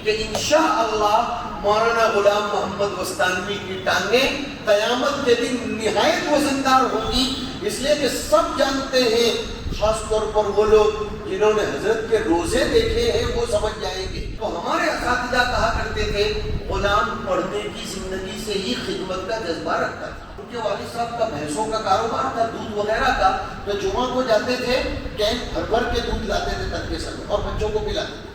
کہ انشاءاللہ مولانا غلام محمد وستانوی کی ٹانگیں قیامت کے دن نہایت وزندار ہوں گی، اس لیے کہ سب جانتے ہیں، خاص طور پر وہ لوگ جنہوں نے حضرت کے روزے دیکھے ہیں وہ سمجھ جائیں گے۔ تو ہمارے اساتذہ کہا کرتے تھے غلام پڑھنے کی زندگی سے ہی خدمت کا جذبہ رکھتا تھا۔ ان کے والد صاحب کا بھینسوں کا کاروبار تھا، دودھ وغیرہ کا، تو جمعہ کو جاتے تھے، کین بھر بھر کے دودھ لاتے تھے تنکے سر اور بچوں کو پلاتے تھے۔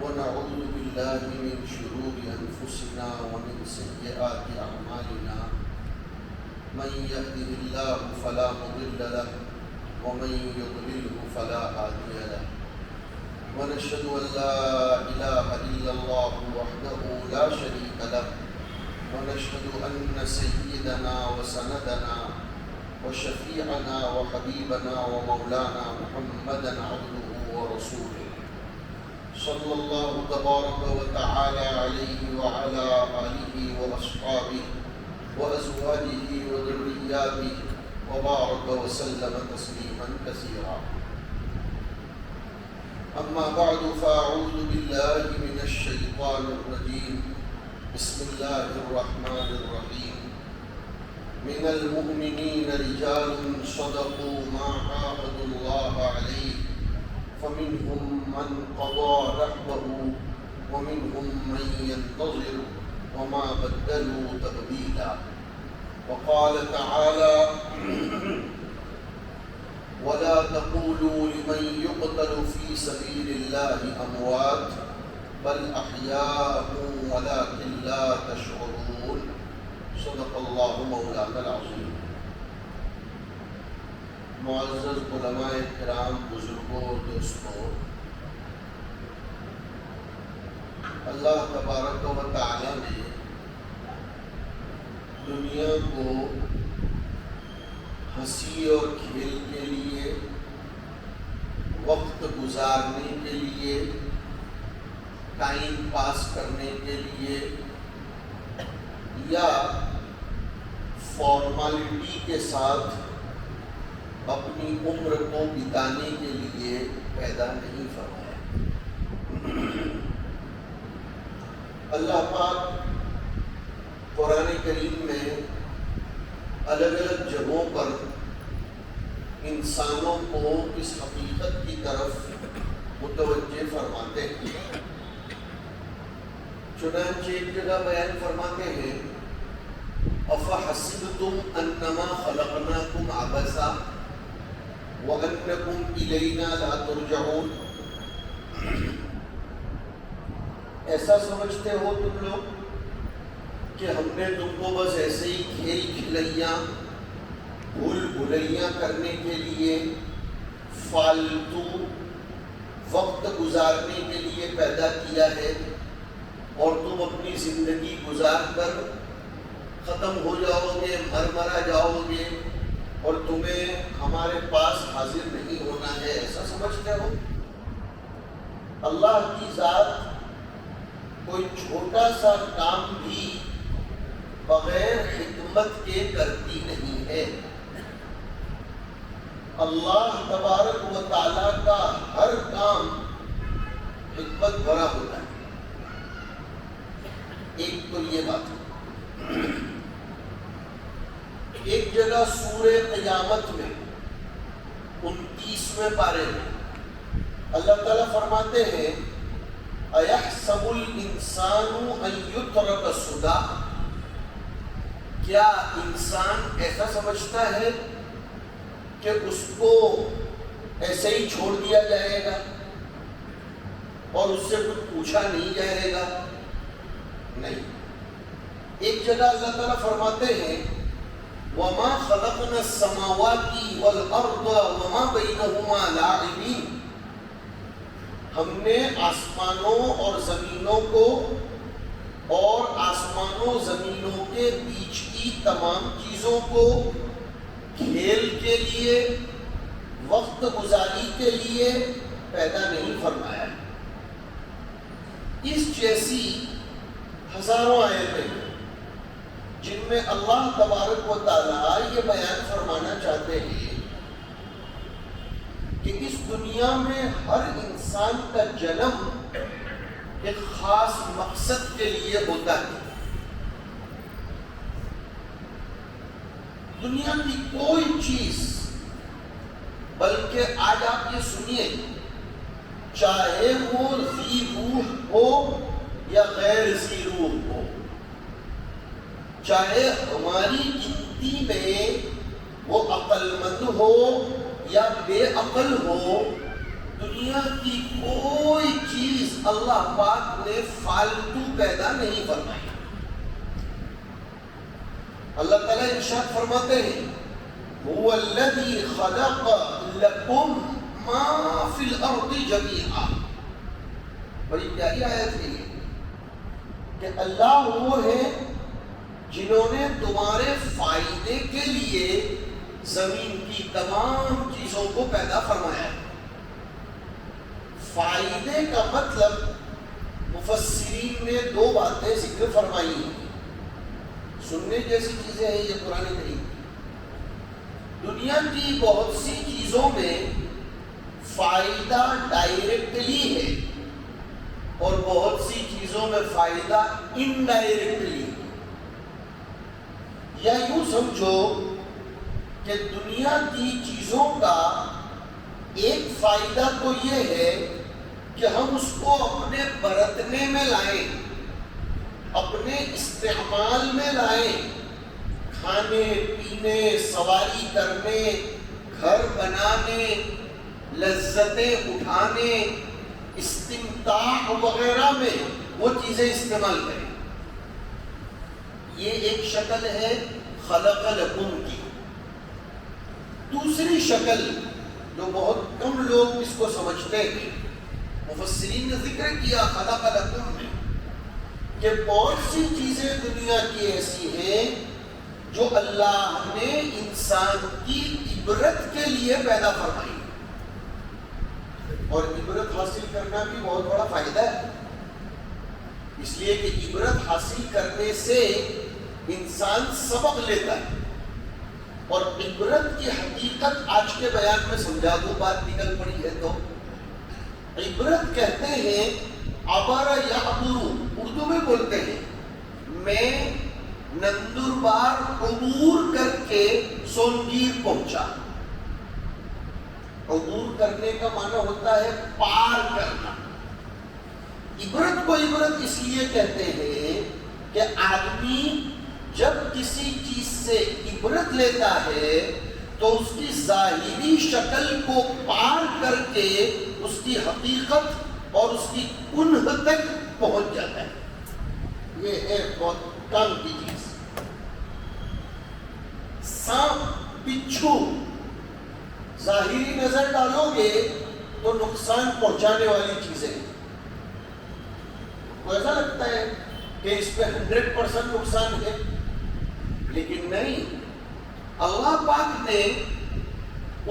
ونعوذ بالله من شرور أنفسنا ومن سيئات أعمالنا من يهده الله فلا مضل له ومن يضلله فلا هادي له ونشهد أن لا إله إلا الله وحده لا شريك له ونشهد أن سيدنا وسندنا وشفيعنا وحبيبنا ومولانا محمدا عبده ورسوله صلى الله تبارك وتعالى عليه وعلى آله وأصحابه وأزواجه وذرياته وبارك وسلم تسليما كثيرا. أما بعد فأعوذ بالله من الشيطان الرجيم. بسم الله الرحمن الرحيم. من المؤمنين رجال صدقوا ما عاهدوا الله عليه فمنهم من قضى نحبه ومنهم من ينتظر وما بدلوا تبديلا. وقال تعالى ولا تقولوا لمن يقتل في سبيل الله أموات بل أحياء ولكن لا تشعرون. صدق الله مولانا العظيم. معزز علماء کرام، بزرگوں، دوستوں، اللہ تبارک و تعالی نے دنیا کو ہنسی اور کھیل کے لیے، وقت گزارنے کے لیے، ٹائم پاس کرنے کے لیے یا فارمالٹی کے ساتھ اپنی عمر کو بتانے کے لیے پیدا نہیں فرمایا۔ اللہ پاک قرآن کریم میں الگ الگ جگہوں پر انسانوں کو اس حقیقت کی طرف متوجہ فرماتے ہیں۔ چنانچہ ایک جگہ بیان فرماتے ہیں أَفَحَسِبْتُمْ أَنَّمَا خَلَقْنَاكُمْ عَبَثًا وَأَنَّكُمْ إِلَيْنَا لَا تُرْجَعُونَ۔ ایسا سمجھتے ہو تم لوگ کہ ہم نے تم کو بس ایسے ہی کھیل کھلائیاں، بھول بھلائیاں کرنے کے لیے، فالتو وقت گزارنے کے لیے پیدا کیا ہے اور تم اپنی زندگی گزار کر ختم ہو جاؤ گے، مرا جاؤ گے اور تمہیں ہمارے پاس حاضر نہیں ہونا ہے، ایسا سمجھتے ہو؟ اللہ کی ذات کوئی چھوٹا سا کام بھی بغیر حکمت کے کرتی نہیں ہے۔ اللہ تبارک و تعالیٰ کا ہر کام حکمت بھرا ہوتا ہے۔ ایک تو یہ بات ہے۔ ایک جگہ سورہ قیامت میں 29ویں پارے میں اللہ تعالیٰ فرماتے ہیں اَيَحْسَبُ الْإِنسَانُ أَن يُتْرَكَ سُدًى۔ کیا انسان ایسا سمجھتا ہے کہ اس کو ایسے ہی چھوڑ دیا جائے گا اور اس سے کچھ پوچھا نہیں جائے گا؟ نہیں۔ ایک جگہ اللہ تعالیٰ فرماتے ہیں وَمَا خَلَقْنَا السَّمَاوَاتِ وَالْأَرْضَ وَمَا بَيْنَهُمَا لَاعِبِينَ۔ ہم نے آسمانوں اور زمینوں کو اور آسمانوں زمینوں کے بیچ کی تمام چیزوں کو کھیل کے لیے، وقت گزاری کے لیے پیدا نہیں فرمایا۔ اس جیسی ہزاروں آیتیں جن میں اللہ تبارک و تعالیٰ یہ بیان فرمانا چاہتے ہیں کہ اس دنیا میں ہر انسان کا جنم ایک خاص مقصد کے لیے ہوتا ہے۔ دنیا کی کوئی چیز، بلکہ آج آپ یہ سنیے، چاہے وہ ذی روح ہو یا غیر ذی روح ہو، چاہے ہماری گنتی میں وہ عقل مند ہو یا بے عقل ہو، دنیا کی کوئی چیز اللہ پاک نے فالتو پیدا نہیں فرمائی۔ اللہ تعالیٰ ارشاد فرماتے ہیں هو الذی خلق لکم ما فی الارض جمیعا۔ بڑی پیاری آیت ہے یہ کہ اللہ وہ ہے جنہوں نے تمہارے فائدے کے لیے زمین کی تمام چیزوں کو پیدا فرمایا ہے۔ فائدے کا مطلب مفسرین نے دو باتیں ذکر فرمائی ہیں، سننے جیسی چیزیں ہیں یہ قرآن کریم۔ دنیا کی بہت سی چیزوں میں فائدہ ڈائریکٹلی ہے اور بہت سی چیزوں میں فائدہ انڈائریکٹلی ہے۔ یا یوں سمجھو کہ دنیا کی چیزوں کا ایک فائدہ تو یہ ہے کہ ہم اس کو اپنے برتنے میں لائیں، اپنے استعمال میں لائیں، کھانے پینے، سواری کرنے، گھر بنانے، لذتیں اٹھانے، استمتاع وغیرہ میں وہ چیزیں استعمال کریں۔ یہ ایک شکل ہے خلق لکم کی۔ دوسری شکل جو بہت کم لوگ اس کو سمجھتے ہیں، مفسرین نے ذکر کیا خلق لکم میں کہ بہت سی چیزیں دنیا کی ایسی ہیں جو اللہ نے انسان کی عبرت کے لیے پیدا فرمائی، اور عبرت حاصل کرنا بھی بہت بڑا فائدہ ہے، اس لیے کہ عبرت حاصل کرنے سے انسان سبق لیتا ہے۔ اور عبرت کی حقیقت آج کے بیان میں سمجھا دوں، بات نکل پڑی ہے تو عبرت کہتے ہیں عبر یعبر، اردو میں بولتے ہیں میں نندربار عبور کر کے سونگیر پہنچا۔ عبور کرنے کا معنی ہوتا ہے پار کرنا۔ عبرت کو عبرت اس لیے کہتے ہیں کہ آدمی جب کسی چیز سے عبرت لیتا ہے تو اس کی ظاہری شکل کو پار کر کے اس کی حقیقت اور اس کی کنہ تک پہنچ جاتا ہے۔ یہ ہے بہت کام کی چیز۔ سانپ، بچھو ظاہری نظر ڈالو گے تو نقصان پہنچانے والی چیزیں، کو ایسا لگتا ہے کہ اس پہ 100% نقصان ہے، لیکن نہیں، اللہ پاک نے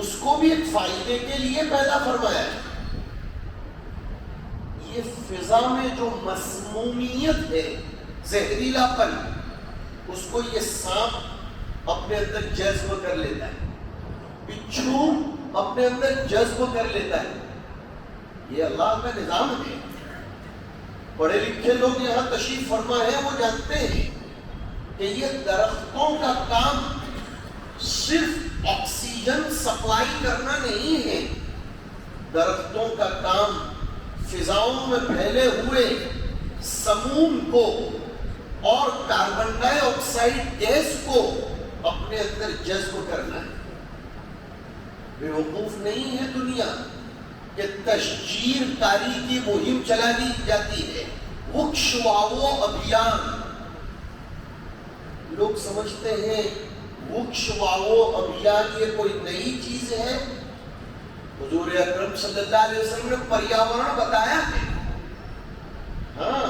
اس کو بھی ایک فائدے کے لیے پیدا فرمایا ہے۔ یہ فضا میں جو مسمومیت ہے، زہریلا پن، اس کو یہ سانپ اپنے اندر جذب کر لیتا ہے، بچھو اپنے اندر جذب کر لیتا ہے۔ یہ اللہ کا نظام ہے۔ پڑھے لکھے لوگ یہاں تشریف فرما ہے، وہ جانتے ہیں کہ یہ درختوں کا کام صرف آکسیجن سپلائی کرنا نہیں ہے، درختوں کا کام فضاؤں میں پھیلے ہوئے سموم کو اور کاربن ڈائی آکسائڈ گیس کو اپنے اندر جذب کرنا ہے۔ بے وقوف نہیں ہے دنیا کہ تشجیر کاری کی مہم چلا دی جاتی ہے، وکش واو ابھیان۔ لوگ سمجھتے ہیں وکش واو ابھیان یہ کوئی نئی چیز ہے، حضور اکرم صلی اللہ علیہ وسلم نے پریاورن بتایا ہے. ہاں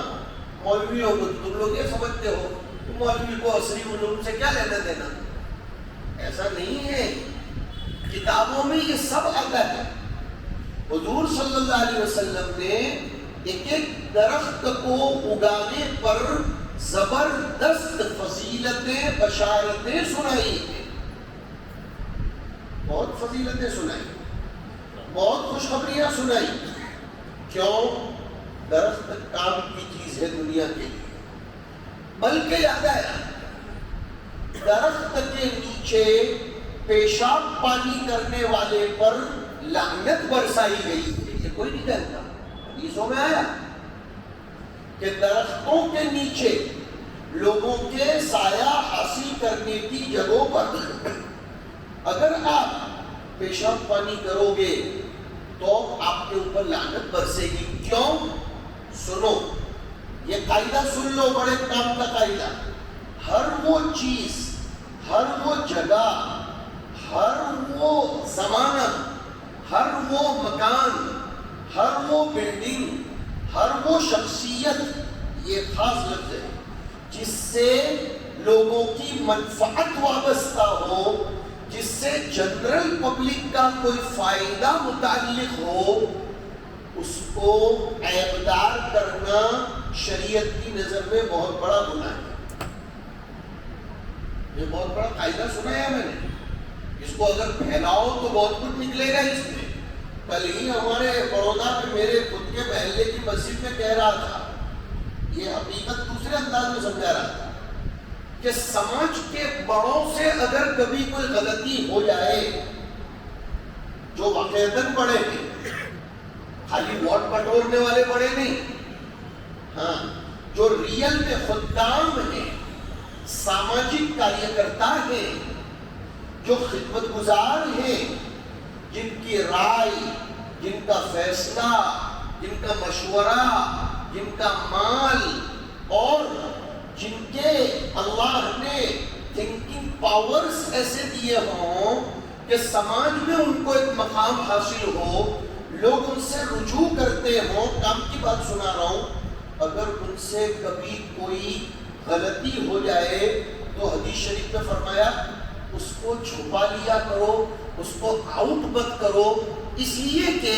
مولویوں کو تم لوگ یہ سمجھتے ہو کہ مولوی کو عصری علوم سے کیا لینا دینا. ایسا نہیں ہے، کتابوں میں یہ سب آتا ہے. حضور صلی اللہ علیہ وسلم نے ایک ایک درخت کو اگانے پر زبردست فضیلتیں بشارتیں سنائی ہیں. بہت فضیلتیں سنائی، بہت خوشخبریاں سنائی. کیوں؟ درخت کام کی چیز ہے دنیا کے لیے. بلکہ یاد آیا درخت کے نیچے پیشاب پانی کرنے والے پر لعنت برسائی گئی ہے. یہ کوئی نہیں کہتا، حدیثوں میں آیا کہ درختوں کے نیچے لوگوں کے سایہ حاصل کرنے کی جگہوں پر اگر آپ پیشاب پانی کرو گے تو آپ کے اوپر لعنت برسے گی. کیوں؟ سنو یہ قاعدہ سن لو، بڑے کام کا قاعدہ. ہر وہ چیز، ہر وہ جگہ، ہر وہ زمانہ، ہر وہ مکان، ہر وہ بلڈنگ، ہر وہ شخصیت، یہ خاص لفظ ہے، جس سے لوگوں کی منفعت وابستہ ہو، جس سے جنرل پبلک کا کوئی فائدہ متعلق ہو، اس کو عیبدار کرنا شریعت کی نظر میں بہت بڑا گناہ ہے. یہ بہت بڑا قاعدہ سنایا میں نے. اس کو اگر پھیلاؤ تو بہت کچھ نکلے گا اس میں. کل ہی ہمارے بڑودا میں میرے خود کے محلے کی مسجد میں کہہ رہا تھا، یہ حقیقت دوسرے انداز میں سمجھا رہا تھا کہ سماج کے بڑوں سے اگر کبھی کوئی غلطی ہو جائے، جو واقعتاً بڑے ہیں، خالی ووٹ بٹورنے والے بڑے نہیں، ہاں جو ریئل میں خدام ہیں، ساماجک کاریہ کرتا ہیں، جو خدمت گزار ہیں، جن کی رائے، جن کا فیصلہ، جن کا مشورہ، جن کا مال، اور جن کے اللہ نے تھنکنگ پاورز ایسے دیے ہوں کہ سماج میں ان کو ایک مقام حاصل ہو، لوگ ان سے رجوع کرتے ہوں. کام کی بات سنا رہا ہوں. اگر ان سے کبھی کوئی غلطی ہو جائے تو حدیث شریف میں فرمایا اس کو چھپا لیا کرو، اس کو آؤٹ مت کرو. اس لیے کہ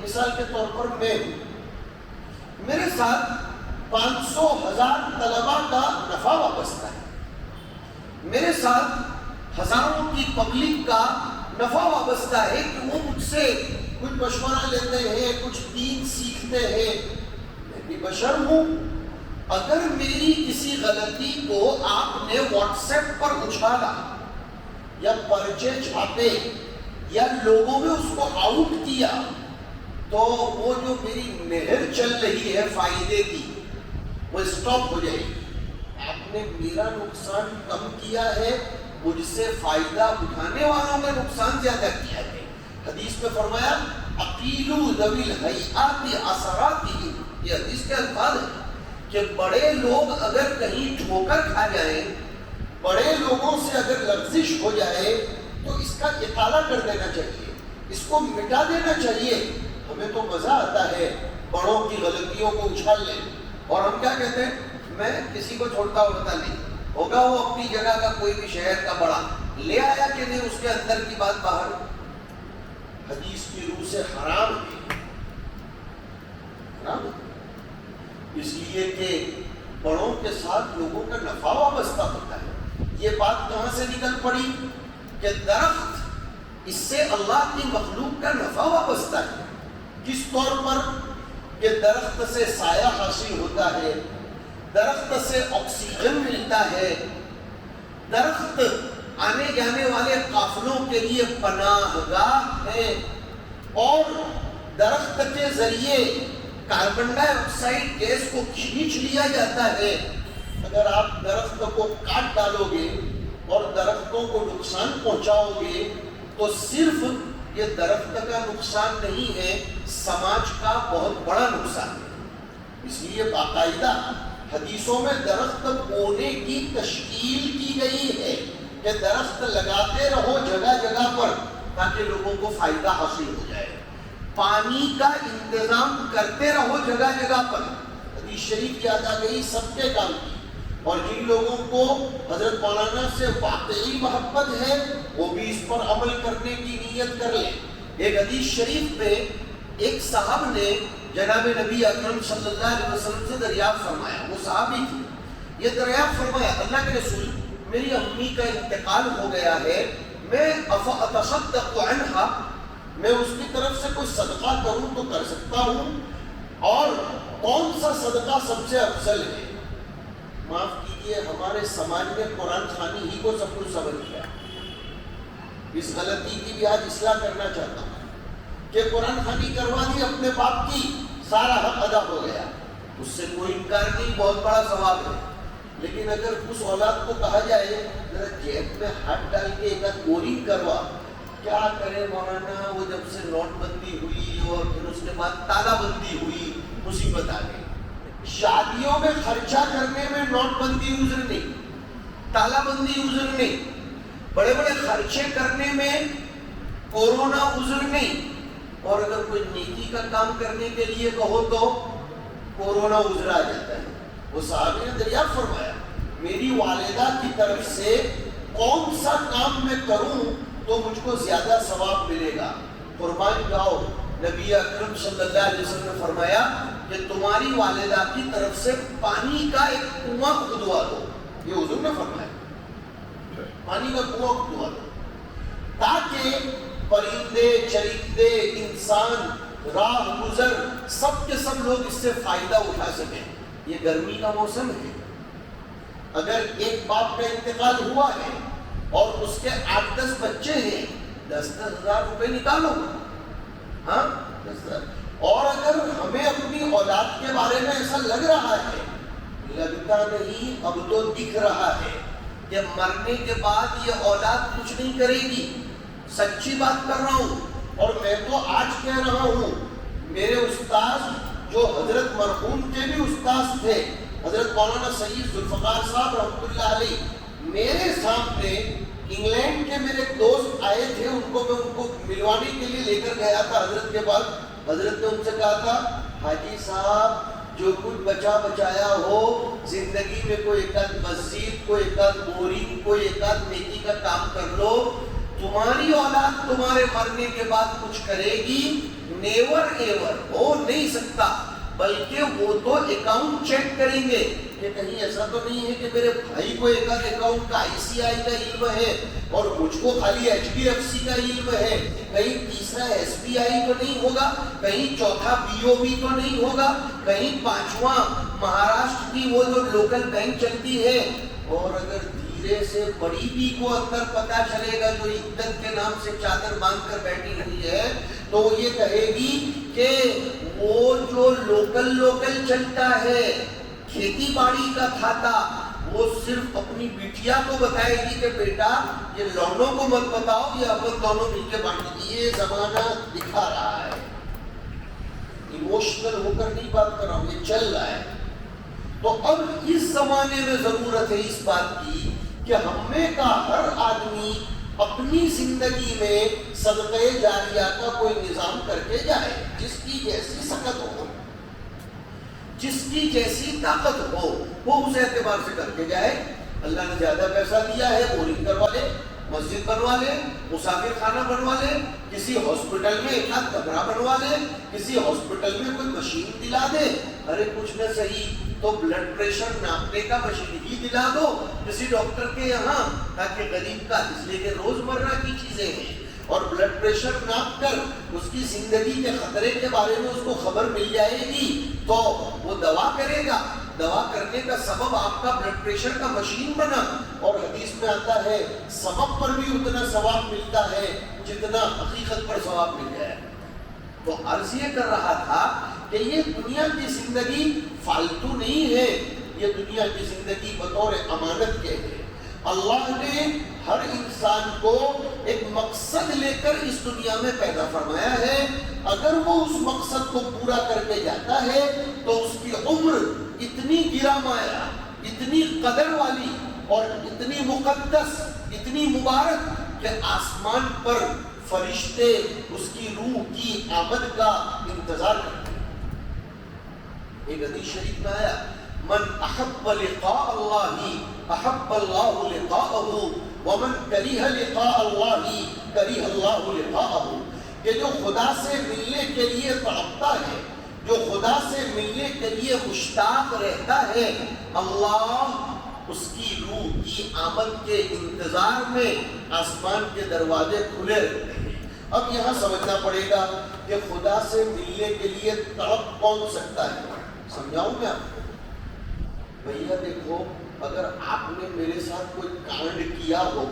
مثال کے طور پر میں ہوں، میرے ساتھ 500,000 طلباء کا نفع وابستہ ہے، میرے ساتھ ہزاروں کی پبلک کا نفع وابستہ ہے کہ وہ مجھ سے کچھ مشورہ لیتے ہیں، کچھ دین سیکھتے ہیں. میں بھی بشر ہوں. اگر میری کسی غلطی کو آپ نے واٹس ایپ پر اچھالا یا پرچے چھاپے یا لوگوں میں اس کو آؤٹ کیا تو وہ جو میری نہر چل رہی ہے فائدے کی وہ اسٹاپ ہو جائے گی. آپ نے میرا نقصان کم کیا ہے، مجھ سے فائدہ اٹھانے والوں کا نقصان زیادہ کیا ہے. حدیث میں فرمایا اقیلو ذوی الہیئات اثراتہم، یہ حدیث کے الفاظ ہیں کہ بڑے لوگ اگر کہیں ٹھوکر کھا جائیں، بڑے لوگوں سے اگر لغزش ہو جائے تو اس کا اطالہ کر دینا چاہیے، اس کو مٹا دینا چاہیے. ہمیں تو مزہ آتا ہے بڑوں کی غلطیوں کو اچھال لیں، اور ہم کیا کہتے ہیں، میں کسی کو چھوڑتا ہوتا نہیں، ہوگا وہ اپنی جگہ کا کوئی بھی شہر کا بڑا، لے آیا کہ نہیں اس کے اندر کی بات باہر. حدیث کی روح سے حرام ہے، حرام ہے. اس لیے کہ بڑوں کے ساتھ لوگوں کا نفع وابستہ ہوتا ہے. یہ بات کہاں سے نکل پڑی کہ درخت، اس سے اللہ کی مخلوق کا نفع وابستہ ہے. کس طور پر کہ درخت سے سایہ حاصل ہوتا ہے، درخت سے آکسیجن ملتا ہے، درخت آنے جانے والے قافلوں کے لیے پناہ گاہ ہے، اور درخت کے ذریعے کاربن ڈائی آکسائڈ گیس کو کھینچ لیا جاتا ہے. اگر آپ درخت کو کاٹ ڈالو گے اور درختوں کو نقصان پہنچاؤ گے تو صرف یہ درخت کا نقصان نہیں ہے، سماج کا بہت بڑا نقصان ہے. اس لیے باقاعدہ حدیثوں میں درخت بونے کی تشکیل کی گئی ہے کہ درخت لگاتے رہو جگہ جگہ پر. تاکہ لوگوں کو فائدہ حاصل ہو جائے. پانی کا انتظام کرتے رہو جگہ جگہ پر. حدیث شریف یاد آ گئی سب کے کام کی. اور جن لوگوں کو حضرت مولانا سے واقعی محبت ہے وہ بھی اس پر عمل کرنے کی نیت کر لیں. ایک حدیث شریف میں ایک صاحب نے جناب نبی اکرم صلی اللہ علیہ وسلم سے دریافت فرمایا. وہ صحابی تھے. یہ دریافت فرمایا اللہ کے رسول میری امی کا انتقال ہو گیا ہے, میں اتصدق عنہا, میں اس کی طرف سے کوئی صدقہ کروں تو کر سکتا ہوں, اور کون سا صدقہ سب سے افضل ہے؟ معاف کیجئے ہمارے سماج میں قرآن خوانی ہی کو سب کچھ سمجھ گیا. اس غلطی کی بھی آج اصلاح کرنا چاہتا ہوں کہ قرآن خوانی کروا دی, اپنے باپ کی سارا حق ادا ہو گیا. اس سے کوئی انکار نہیں, بہت بڑا ثواب ہے. لیکن اگر اس اولاد کو کہا جائے ذرا جیب میں ہاتھ ڈال کے ایک بورنگ کروا, کیا کرے مولانا, وہ جب سے نوٹ بندی ہوئی اور پھر اس کے بعد تالا بندی ہوئی مصیبت آ گئی. شادیوں میں خرچہ کرنے میں نوٹ بندی عذر نہیں, تالا بندی عذر نہیں, بڑے بڑے خرچے کرنے میں کورونا عذر نہیں, اور اگر کوئی نیکی کا کام کرنے کے لیے کہو تو کورونا عذر آ جاتا ہے. وہ صحابی نے دریافت فرمایا میری والدہ کی طرف سے کون سا کام میں کروں تو مجھ کو زیادہ ثواب ملے گا؟ قربان جاؤ, نبی اکرم صلی اللہ علیہ وسلم نے فرمایا کہ تمہاری والدہ کی طرف سے پانی کا ایک کنواں کھدوا دو. یہ حضور نے فرمایا پانی کا کنواں کھدوا دو, تاکہ پرندے چرندے انسان راہ گزر سب کے سب لوگ اس سے فائدہ اٹھا سکیں. یہ گرمی کا موسم ہے, اگر ایک باپ کا انتقال ہوا ہے اور اس کے 8-10 بچے ہیں, 10-10 ہزار روپے نکالو. ہاں, اور اگر ہمیں اپنی اولاد کے بارے میں ایسا لگ رہا ہے, لگتا نہیں اب تو دکھ رہا ہے کہ مرنے کے بعد یہ اولاد کچھ نہیں کرے گی. سچی بات کر رہا ہوں, اور میں تو آج کہہ رہا ہوں, میرے استاذ جو حضرت مرحوم کے بھی استاذ تھے, حضرت مولانا سید ذوالفقار صاحب رحمۃ اللہ علیہ, میرے سامنے انگلینڈ کے میرے دوست آئے تھے, ان کو میں ان کو ملوانے کے لیے لے کر گیا تھا حضرت کے پاس. حضرت نے ان سے کہا تھا حاجی صاحب جو کچھ بچا بچایا ہو زندگی میں کوئی ایک آدھ مسجد, کوئی ایک آدھ بورنگ, کوئی ایک آدھ نیکی کا کام کر لو. تمہاری اولاد تمہارے مرنے کے بعد کچھ کرے گی نیور ایور ہو نہیں سکتا, بلکہ وہ تو اکاؤنٹ چیک کریں گے کہ کہیں ایسا تو نہیں ہے کہ میرے بھائی کو ایک آدھ اکاؤنٹ کا ICI کا علم ہے اور مجھ کو خالی HDFC کا علم ہے, کہیں تیسرا SBI تو نہیں ہوگا, کہیں چوتھا BOB تو نہیں ہوگا, کہیں پانچواں مہاراشٹر کی وہ جو لوکل بینک چلتی ہے. اور اگر دھیرے سے بڑی بھی کو اندر پتا چلے گا جو عدت کے نام سے چادر باندھ کر بیٹھی رہی ہے, تو وہ یہ کہے گی کہ وہ جو لوکل چلتا ہے کھیتی باڑی کا کھاتا, وہ صرف اپنی بیٹیا کو بتائے گی کہ بیٹا یہ لونڈوں کو مت بتاؤ, یہ اپن دونوں مل کے بانٹ. یہ زمانہ دکھا رہا ہے, ایموشنل ہو کر نہیں بات کر رہا ہوں, یہ چل رہا ہے. تو اب اس زمانے میں ضرورت ہے اس بات کی کہ ہم میں کا ہر آدمی اپنی زندگی میں صدقہ جاریہ کا کوئی نظام کر کے جائے, جس کی جیسی سکت ہو, جس کی جیسی طاقت ہو, وہ اس اعتبار سے کر کے جائے. اللہ نے زیادہ پیسہ دیا ہے, بورنگ کروا لے, مسجد بنوا لے, مسافر خانہ بنوا لے, کسی ہاسپٹل میں ایک آدھ کمرہ بنوا لے, کسی ہاسپٹل میں کوئی مشین دلا دے. ارے کچھ نہ صحیح تو بلڈ پریشر ناپنے کا مشین ہی دلا دو کسی ڈاکٹر کے یہاں, تاکہ غریب کا, اس لیے کہ روزمرہ کی چیزیں ہیں, اور بلڈ پریشر ناپ کر اس کی زندگی کے خطرے کے بارے میں اس کو خبر مل جائے گی تو وہ دوا کرے گا. دوا کرنے کا سبب آپ کا بلڈ پریشر کا مشین بنا, اور حدیث میں آتا ہے سبب پر بھی اتنا ثواب ملتا ہے جتنا حقیقت پر ثواب مل جائے. تو عرض یہ کر رہا تھا کہ یہ دنیا کی زندگی فالتو نہیں ہے, یہ دنیا کی زندگی بطور امانت کے ہے. اللہ نے ہر انسان کو ایک مقصد لے کر اس دنیا میں پیدا فرمایا ہے. اگر وہ اس مقصد کو پورا کر کے جاتا ہے تو اس کی عمر اتنی گرا مایا, اتنی قدر والی اور اتنی مقدس, اتنی مبارک کہ آسمان پر فرشتے اس کی روح کی آمد کا انتظار کرتے ہیں۔ ایک حدیث شریف میں آیا من احب لقاء اللہ احب اللہ لقاءہ ومن کرہ لقاء اللہ کرہ اللہ لقاءہ، کہ جو خدا سے ملنے کے لیے تڑپتا ہے، جو خدا سے ملنے کے لیے مشتاق رہتا ہے، اللہ اس کی روح کی آمد کے انتظار میں آسمان کے دروازے کھلے رہتے ہیں۔ اب یہاں سمجھنا پڑے گا کہ خدا سے ملنے کے لیے تڑپ کون سکتا ہے؟ سمجھاؤں میں آپ کو؟ بھیا دیکھو، اگر آپ نے میرے ساتھ کوئی کانڈ کیا ہو،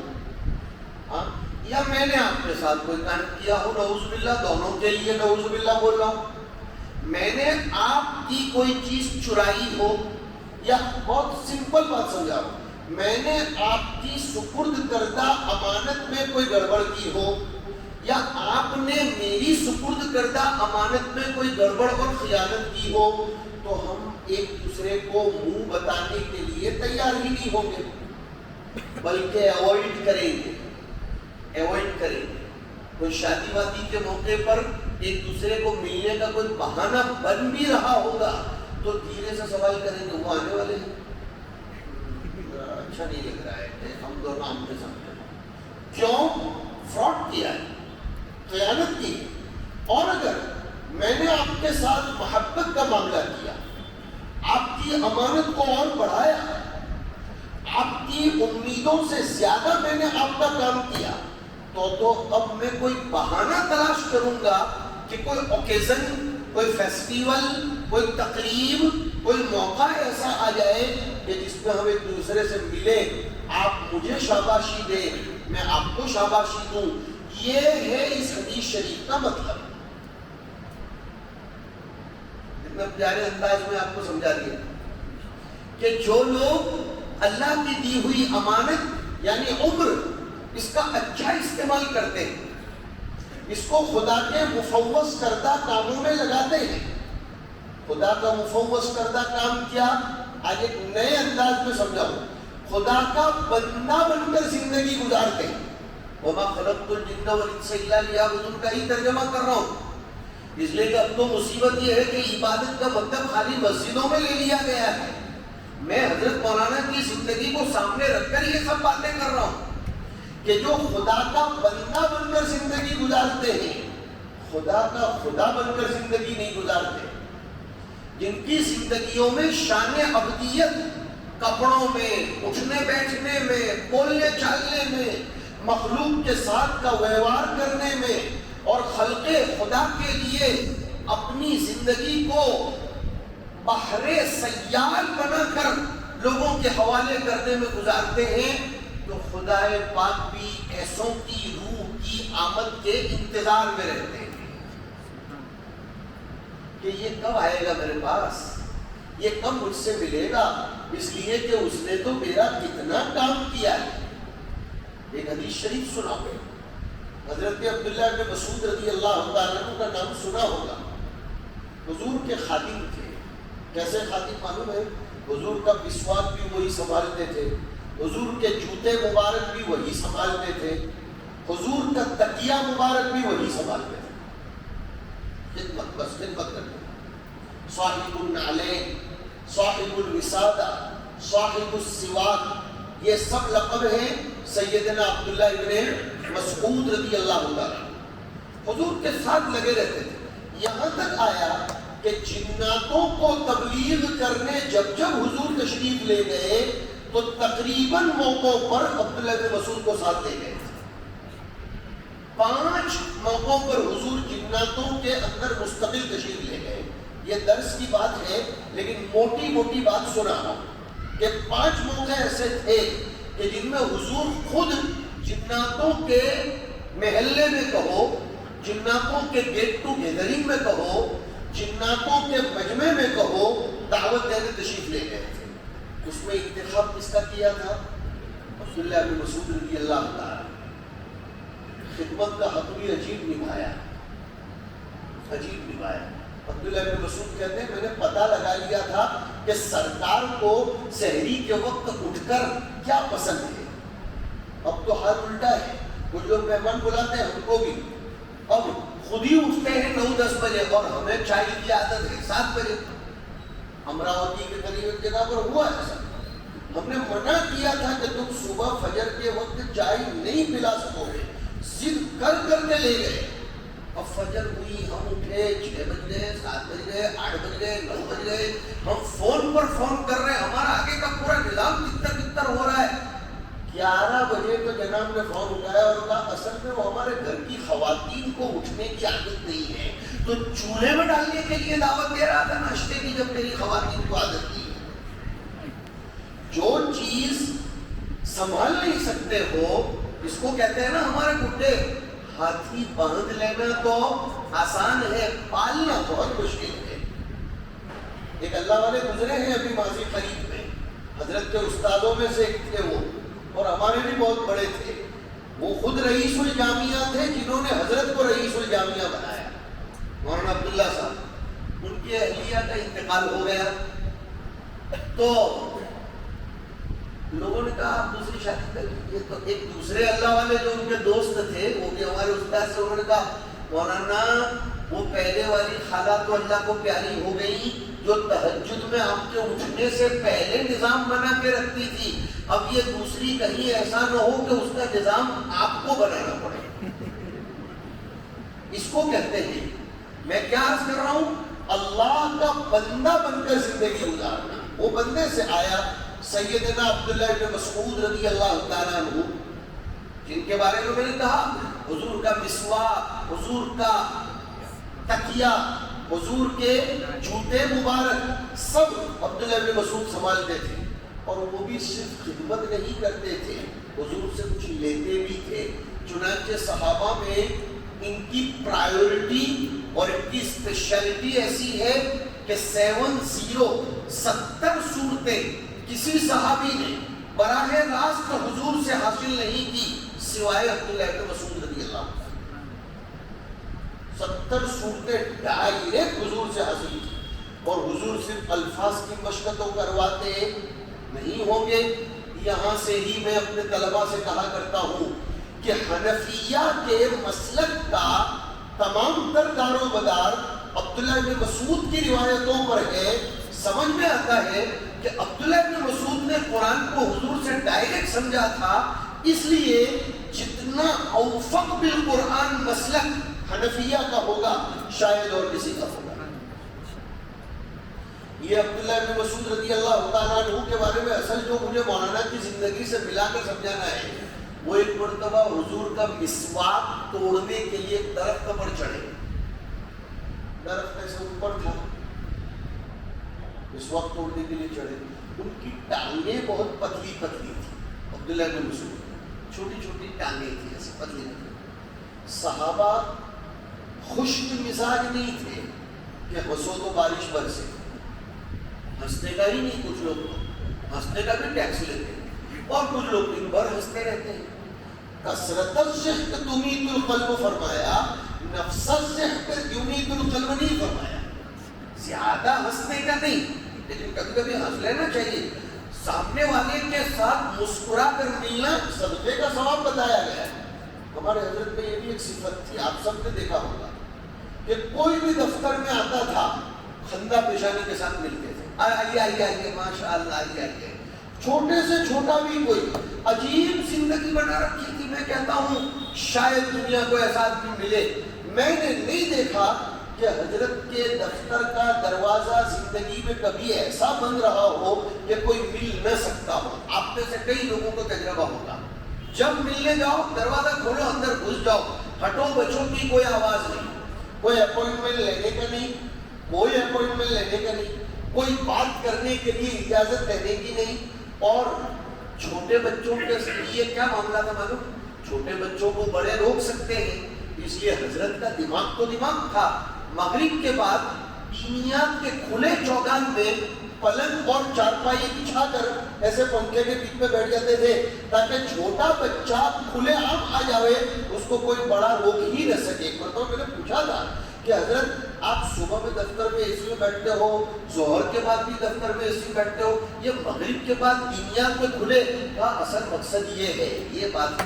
ہاں، یا میں نے آپ کے ساتھ کوئی کانڈ کیا ہو، نعوذ باللہ، دونوں کے لیے نعوذ باللہ بول رہا ہوں، میں نے آپ کی کوئی چیز چرائی ہو، یا بہت سمپل بات سمجھا ہو، میں نے آپ کی سپرد کردہ امانت میں کوئی گڑبڑ کی ہو، یا آپ نے میری سپرد کردہ امانت میں کوئی گڑبڑ اور خیانت کی ہو، تو ہم ایک دوسرے کو منہ بتانے کے لیے تیار ہی نہیں ہوں گے، بلکہ ایوائڈ کریں گے۔ کوئی شادی وادی کے موقع پر ایک دوسرے کو ملنے کا کوئی بہانہ بن بھی رہا ہوگا تو دھیرے سے سوال کریں گے، وہ آنے والے ہیں، اچھا نہیں لگ رہا ہے، ہم دونوں آمنے سامنے۔ کیوں؟ فراڈ کیا ہے، خیانت کی ہے۔ اور اگر میں نے آپ کے ساتھ محبت کا معاملہ کیا، آپ کی امانت کو اور بڑھایا، آپ کی امیدوں سے زیادہ میں نے آپ کا کام کیا، تو اب میں کوئی بہانہ تلاش کروں گا کہ کوئی اوکیزن، کوئی فیسٹیول، کوئی تقریب، کوئی موقع ایسا آ جائے کہ جس میں ہم ایک دوسرے سے ملے، آپ مجھے شاباشی دیں، میں آپ کو شاباشی دوں۔ یہ ہے اس حدیث شریف کا مطلب۔ اتنا پیارے انداز میں آپ کو سمجھا دیا کہ جو لوگ اللہ کی دی ہوئی امانت یعنی عمر، اس کا اچھا استعمال کرتے ہیں، اس کو خدا کے مفوض کردہ کاموں میں لگاتے ہیں۔ خدا کا مفوض کردہ کام کیا؟ آج ایک نئے انداز میں سمجھاؤں، خدا کا بندہ بن کر زندگی گزارتے ہیں۔ وَمَا خَلَقْتُ الْجِنَّ وَالْإِنسَ إِلَّا لِيَعْبُدُونِ کا ہی ترجمہ کر رہا ہوں، اس لیے کہ اب تو مصیبت یہ ہے کہ عبادت کا مطلب خالی مسجدوں میں لے لیا گیا ہے۔ میں حضرت مولانا کی زندگی کو سامنے رکھ کر یہ سب باتیں کر رہا ہوں کہ جو خدا کا بندہ بن کر زندگی گزارتے ہیں، خدا کا خدا بن کر زندگی نہیں گزارتے، جن کی زندگیوں میں شان عبدیت کپڑوں میں، اٹھنے بیٹھنے میں، بولنے چالنے میں، مخلوق کے ساتھ کا ویوہار کرنے میں، اور خلق خدا کے لیے اپنی زندگی کو بحر سیال بنا کر لوگوں کے حوالے کرنے میں گزارتے ہیں، تو خدا پاک بھی ایسوں کی روح کی آمد کے انتظار میں رہتے ہیں کہ یہ کب آئے گا میرے پاس، یہ کب مجھ سے ملے گا، اس لیے کہ اس نے تو میرا کتنا کام کیا ہے۔ ایک حدیث شریف سنا ہوگا، حضرت عبداللہ بن مسعود رضی اللہ تعالیٰ عنہ کا نام سنا ہوگا۔ حضور کے خادم تھے۔ کیسے خادم معلوم ہے؟ حضور کا مسواک بھی وہی سنبھالتے تھے، حضور کے جوتے مبارک بھی وہی سنبھالتے تھے، حضور کا تکیہ مبارک بھی وہی سنبھالتے تھے۔ خدمت، بس خدمت کرتے ہیں۔ صاحب النعلین، صاحب الوسادہ، صاحب السواک، یہ سب لقب ہیں سیدنا عبداللہ ابن مسعود رضی اللہ تعالیٰ۔ حضور کے ساتھ لگے رہتے تھے، یہاں تک آیا کہ جناتوں کو تبلیغ کرنے جب حضور تشریف لے گئے تو تقریباً موقعوں پر عبداللہ بن مسعود کو ساتھ لے گئے۔ 5 موقعوں پر حضور جناتوں کے اندر مستقل تشریف لے گئے۔ یہ درس کی بات ہے لیکن موٹی موٹی بات سنا ہوں کہ 5 موقع ایسے تھے کہ جن میں حضور خود جناتوں کے محلے میں کہو، جناتوں کے گیٹ ٹو گیدرنگ میں کہو، جناتوں کے مجمع میں کہو، دعوت دینے تشریف لے گئے تھے۔ اس میں انتخاب کس کا کیا تھا؟ عبداللہ بن مسعود رضی اللہ تعالیٰ۔ خدمت کا حق بھی عجیب نبھایا، عجیب نبھایا۔ عبداللہ بن مسعود کہتے ہیں میں نے پتہ لگا لیا تھا کہ سرکار کو سحری کے وقت اٹھ کر کیا پسند ہے۔ اب تو حال الٹا ہے، کچھ لوگ مہمان بلاتے ہیں ہم کو بھی، اب خود ہی اٹھتے ہیں 9-10 بجے اور ہمیں چائے کی عادت ہے 7 بجے. امراوتی کے قریب ایک جگہ پر ہوا ایسا، ہم نے منع کیا تھا کہ تم صبح فجر کے وقت چائے نہیں پلا سکو گے، ضد کر کر کے لے گئے. اب فجر ہوئی، ہم اٹھے 6 بج گئے، 7 بج گئے، 8 بج گئے، 9 بج گئے، ہم فون پر فون کر رہے ہیں، ہمارا آگے کا پورا نظام تتر ہو رہا ہے. 11 بجے تو جناب نے فون اٹھایا اور کہا اصل میں وہ ہمارے گھر کی خواتین کو اٹھنے کی عادت نہیں ہے تو چولہے میں ڈالنے کے لیے دعوت دے رہا تھا ناشتے کی، جب میری خواتین کو عادت نہیں ہے. جو چیز سنبھال نہیں سکتے ہو، اس کو کہتے ہیں نا ہمارے بڈھے، ہاتھی باندھ لینا تو آسان ہے، پالنا بہت مشکل ہے. ایک اللہ والے گزرے ہیں ابھی ماضی قریب میں، حضرت کے استادوں میں سے ایک تھے وہ، اور ہمارے بھی بہت بڑے تھے. وہ خود رئیس الجامعہ تھے جنہوں نے حضرت کو رئیس الجامعہ بنایا، مولانا عبداللہ صاحب. ان کی اہلیہ کا انتقال ہو گیا تو لوگوں نے کہا آپ دوسری شادی کر لیجیے. تو ایک دوسرے اللہ والے جو ان کے دوست تھے، وہ بھی ہمارے استاد سے، انہوں نے کہا مولانا وہ پہلے والی خالہ تو اللہ کو پیاری ہو گئی جو تہجد میں آپ کے اٹھنے سے پہلے نظام بنا کے رکھتی تھی، اب یہ دوسری کہیں ایسا نہ ہو کہ اس کا نظام آپ کو بنانا پڑے. اس کو کہتے ہیں، میں کیا عرض کر رہا ہوں، اللہ کا بندہ بن کر زندگی گزارنا. وہ بندے سے آیا سیدنا عبداللہ بن مسعود رضی اللہ تعالیٰ عنہ، جن کے بارے میں میں نے کہا حضور کا مسواک، حضور کا تکیہ، حضور کے جوتے مبارک سب عبداللہ بن مسعود سنبھالتے تھے. اور وہ بھی صرف خدمت نہیں کرتے تھے، حضور سے کچھ لیتے بھی تھے. چنانچہ صحابہ میں ان کی پرائیورٹی اور ان کی اسپیشلٹی ایسی ہے کہ 70 صورتیں کسی صحابی نے براہ راست حضور سے حاصل نہیں کی سوائے عبداللہ بن مسعود رضی اللہ عنہ. 70 صورتیں ڈائریکٹ حضور سے حاصل کی. اور حضور صرف الفاظ کی مشقتوں کرواتے نہیں ہوں گے. یہاں سے ہی میں اپنے طلباء سے کہا کرتا ہوں کہ حنفیہ کے مسلک کا تمام تر دار و مدار عبداللہ بن مسعود کی روایتوں پر ہے. سمجھ میں آتا ہے کہ عبداللہ بن مسعود نے قرآن کو حضور سے ڈائریکٹ سمجھا تھا، اس لیے جتنا اوفق بالقرآن مسلک حنفیہ کا ہوگا شاید اور کسی کا ہوگا. یہ عبداللہ بن مسعود رضی اللہ تعالیٰ عنہ کے بارے میں اصل جو مجھے مولانا کی زندگی سے ملا کر سمجھانا ہے، وہ ایک مرتبہ حضور کا مسواک توڑنے کے لیے ایک درخت پر چڑھے. درخت ایسے اوپر تھا، مسواک توڑنے کے لیے چڑھے. ان کی ٹانگیں بہت پتلی پتلی تھی. عبداللہ بن مسعود چھوٹی چھوٹی ٹانگیں تھیں ایسے پتلی پتلی. صحابہ خشک مزاج نہیں تھے کہ ہنسو تو بارش برسے، ہنسنے کا ہی نہیں. کچھ لوگ ہنسنے کا بھی ٹیکس لیتے ہیں اور کچھ لوگ دن بھر ہنستے رہتے ہیں. کثرت الضحک تمیت القلب فرمایا، نفس الضحک یمیت القلب نہیں فرمایا. زیادہ ہنسنے کا نہیں، لیکن کبھی کبھی ہنس لینا چاہیے. سامنے والے کے ساتھ مسکرا کر ملنا صدقے کا ثواب بتایا گیا ہے. ہمارے حضرت میں یہ بھی ایک صفت تھی، آپ سب نے دیکھا ہوگا کہ کوئی بھی دفتر میں آتا تھا خندہ پیشانی کے ساتھ ملتے تھے. آئیے آئیے آئیے ماشاء اللہ آئیے آئیے. چھوٹے سے چھوٹا بھی کوئی عجیب زندگی بنا رکھی تھی. میں کہتا ہوں شاید دنیا کو ایسا آدمی ملے. میں نے نہیں دیکھا کہ حضرت کے دفتر کا دروازہ زندگی میں کبھی ایسا بند رہا ہو کہ کوئی مل نہ سکتا ہو. آپ میں سے کئی لوگوں کو تجربہ ہوگا. جب ملنے جاؤ دروازہ کھولو، اندر گھس جاؤ، ہٹو بچوں کی کوئی آواز نہیں، کوئی اپوائنٹمنٹ لینے کا نہیں، کوئی اپوائنٹمنٹ لینے کا نہیں، کوئی بات کرنے کے لیے اجازت دینے کی نہیں. اور چھوٹے بچوں کے لیے کیا معاملہ تھا معلوم؟ چھوٹے بچوں کو بڑے روک سکتے ہیں، اس لیے حضرت کا دماغ تو دماغ تھا. مغرب کے بعد دینیات کے کھلے چوگان میں پلنگ اور چارپائی بچھا کر ایسے پنکھے کے بیچ میں بیٹھ جاتے تھے تاکہ چھوٹا بچہ کھلے عام آ جاوے، اس کو کوئی بڑا روک ہی نہ سکے. ایک مرتبہ میں نے پوچھا تھا کہ حضرت آپ صبح میں دفتر میں اے سی میں بیٹھتے ہو، ظہر کے بعد بھی دفتر میں اے سی میں بیٹھتے ہو، یہ مغرب کے بعد دینیات میں کھلے کا اصل مقصد یہ ہے. یہ بات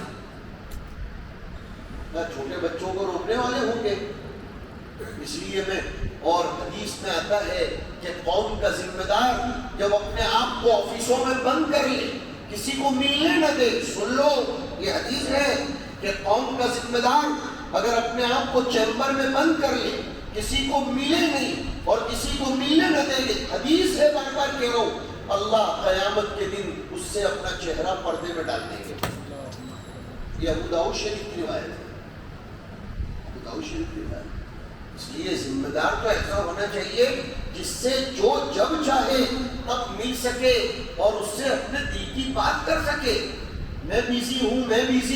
چھوٹے بچوں کو روکنے والے ہوں گے. اس لیے میں اور حدیث میں آتا ہے کہ قوم کا ذمہ دار جب اپنے آپ کو آفسوں میں بند کر لے, کسی کو ملنے نہ دے. سن لو, یہ حدیث ہے کہ قوم کا ذمہ دار اگر اپنے آپ کو چیمبر میں بند کر لے, کسی کو ملے نہیں اور کسی کو ملنے نہ دے گے, حدیث ہے, بار بار کہہ رہا ہوں, اللہ قیامت کے دن اس سے اپنا چہرہ پردے میں ڈال دیں گے. یہ ابو داؤد شریف کی روایت ہے, ابو داؤد شریف کی روایت. اس لیے ذمہ دار تو ایسا ہونا چاہیے جس سے جو جب چاہے تب مل سکے اور اس سے اپنے دل کی بات کر سکے. میں بیزی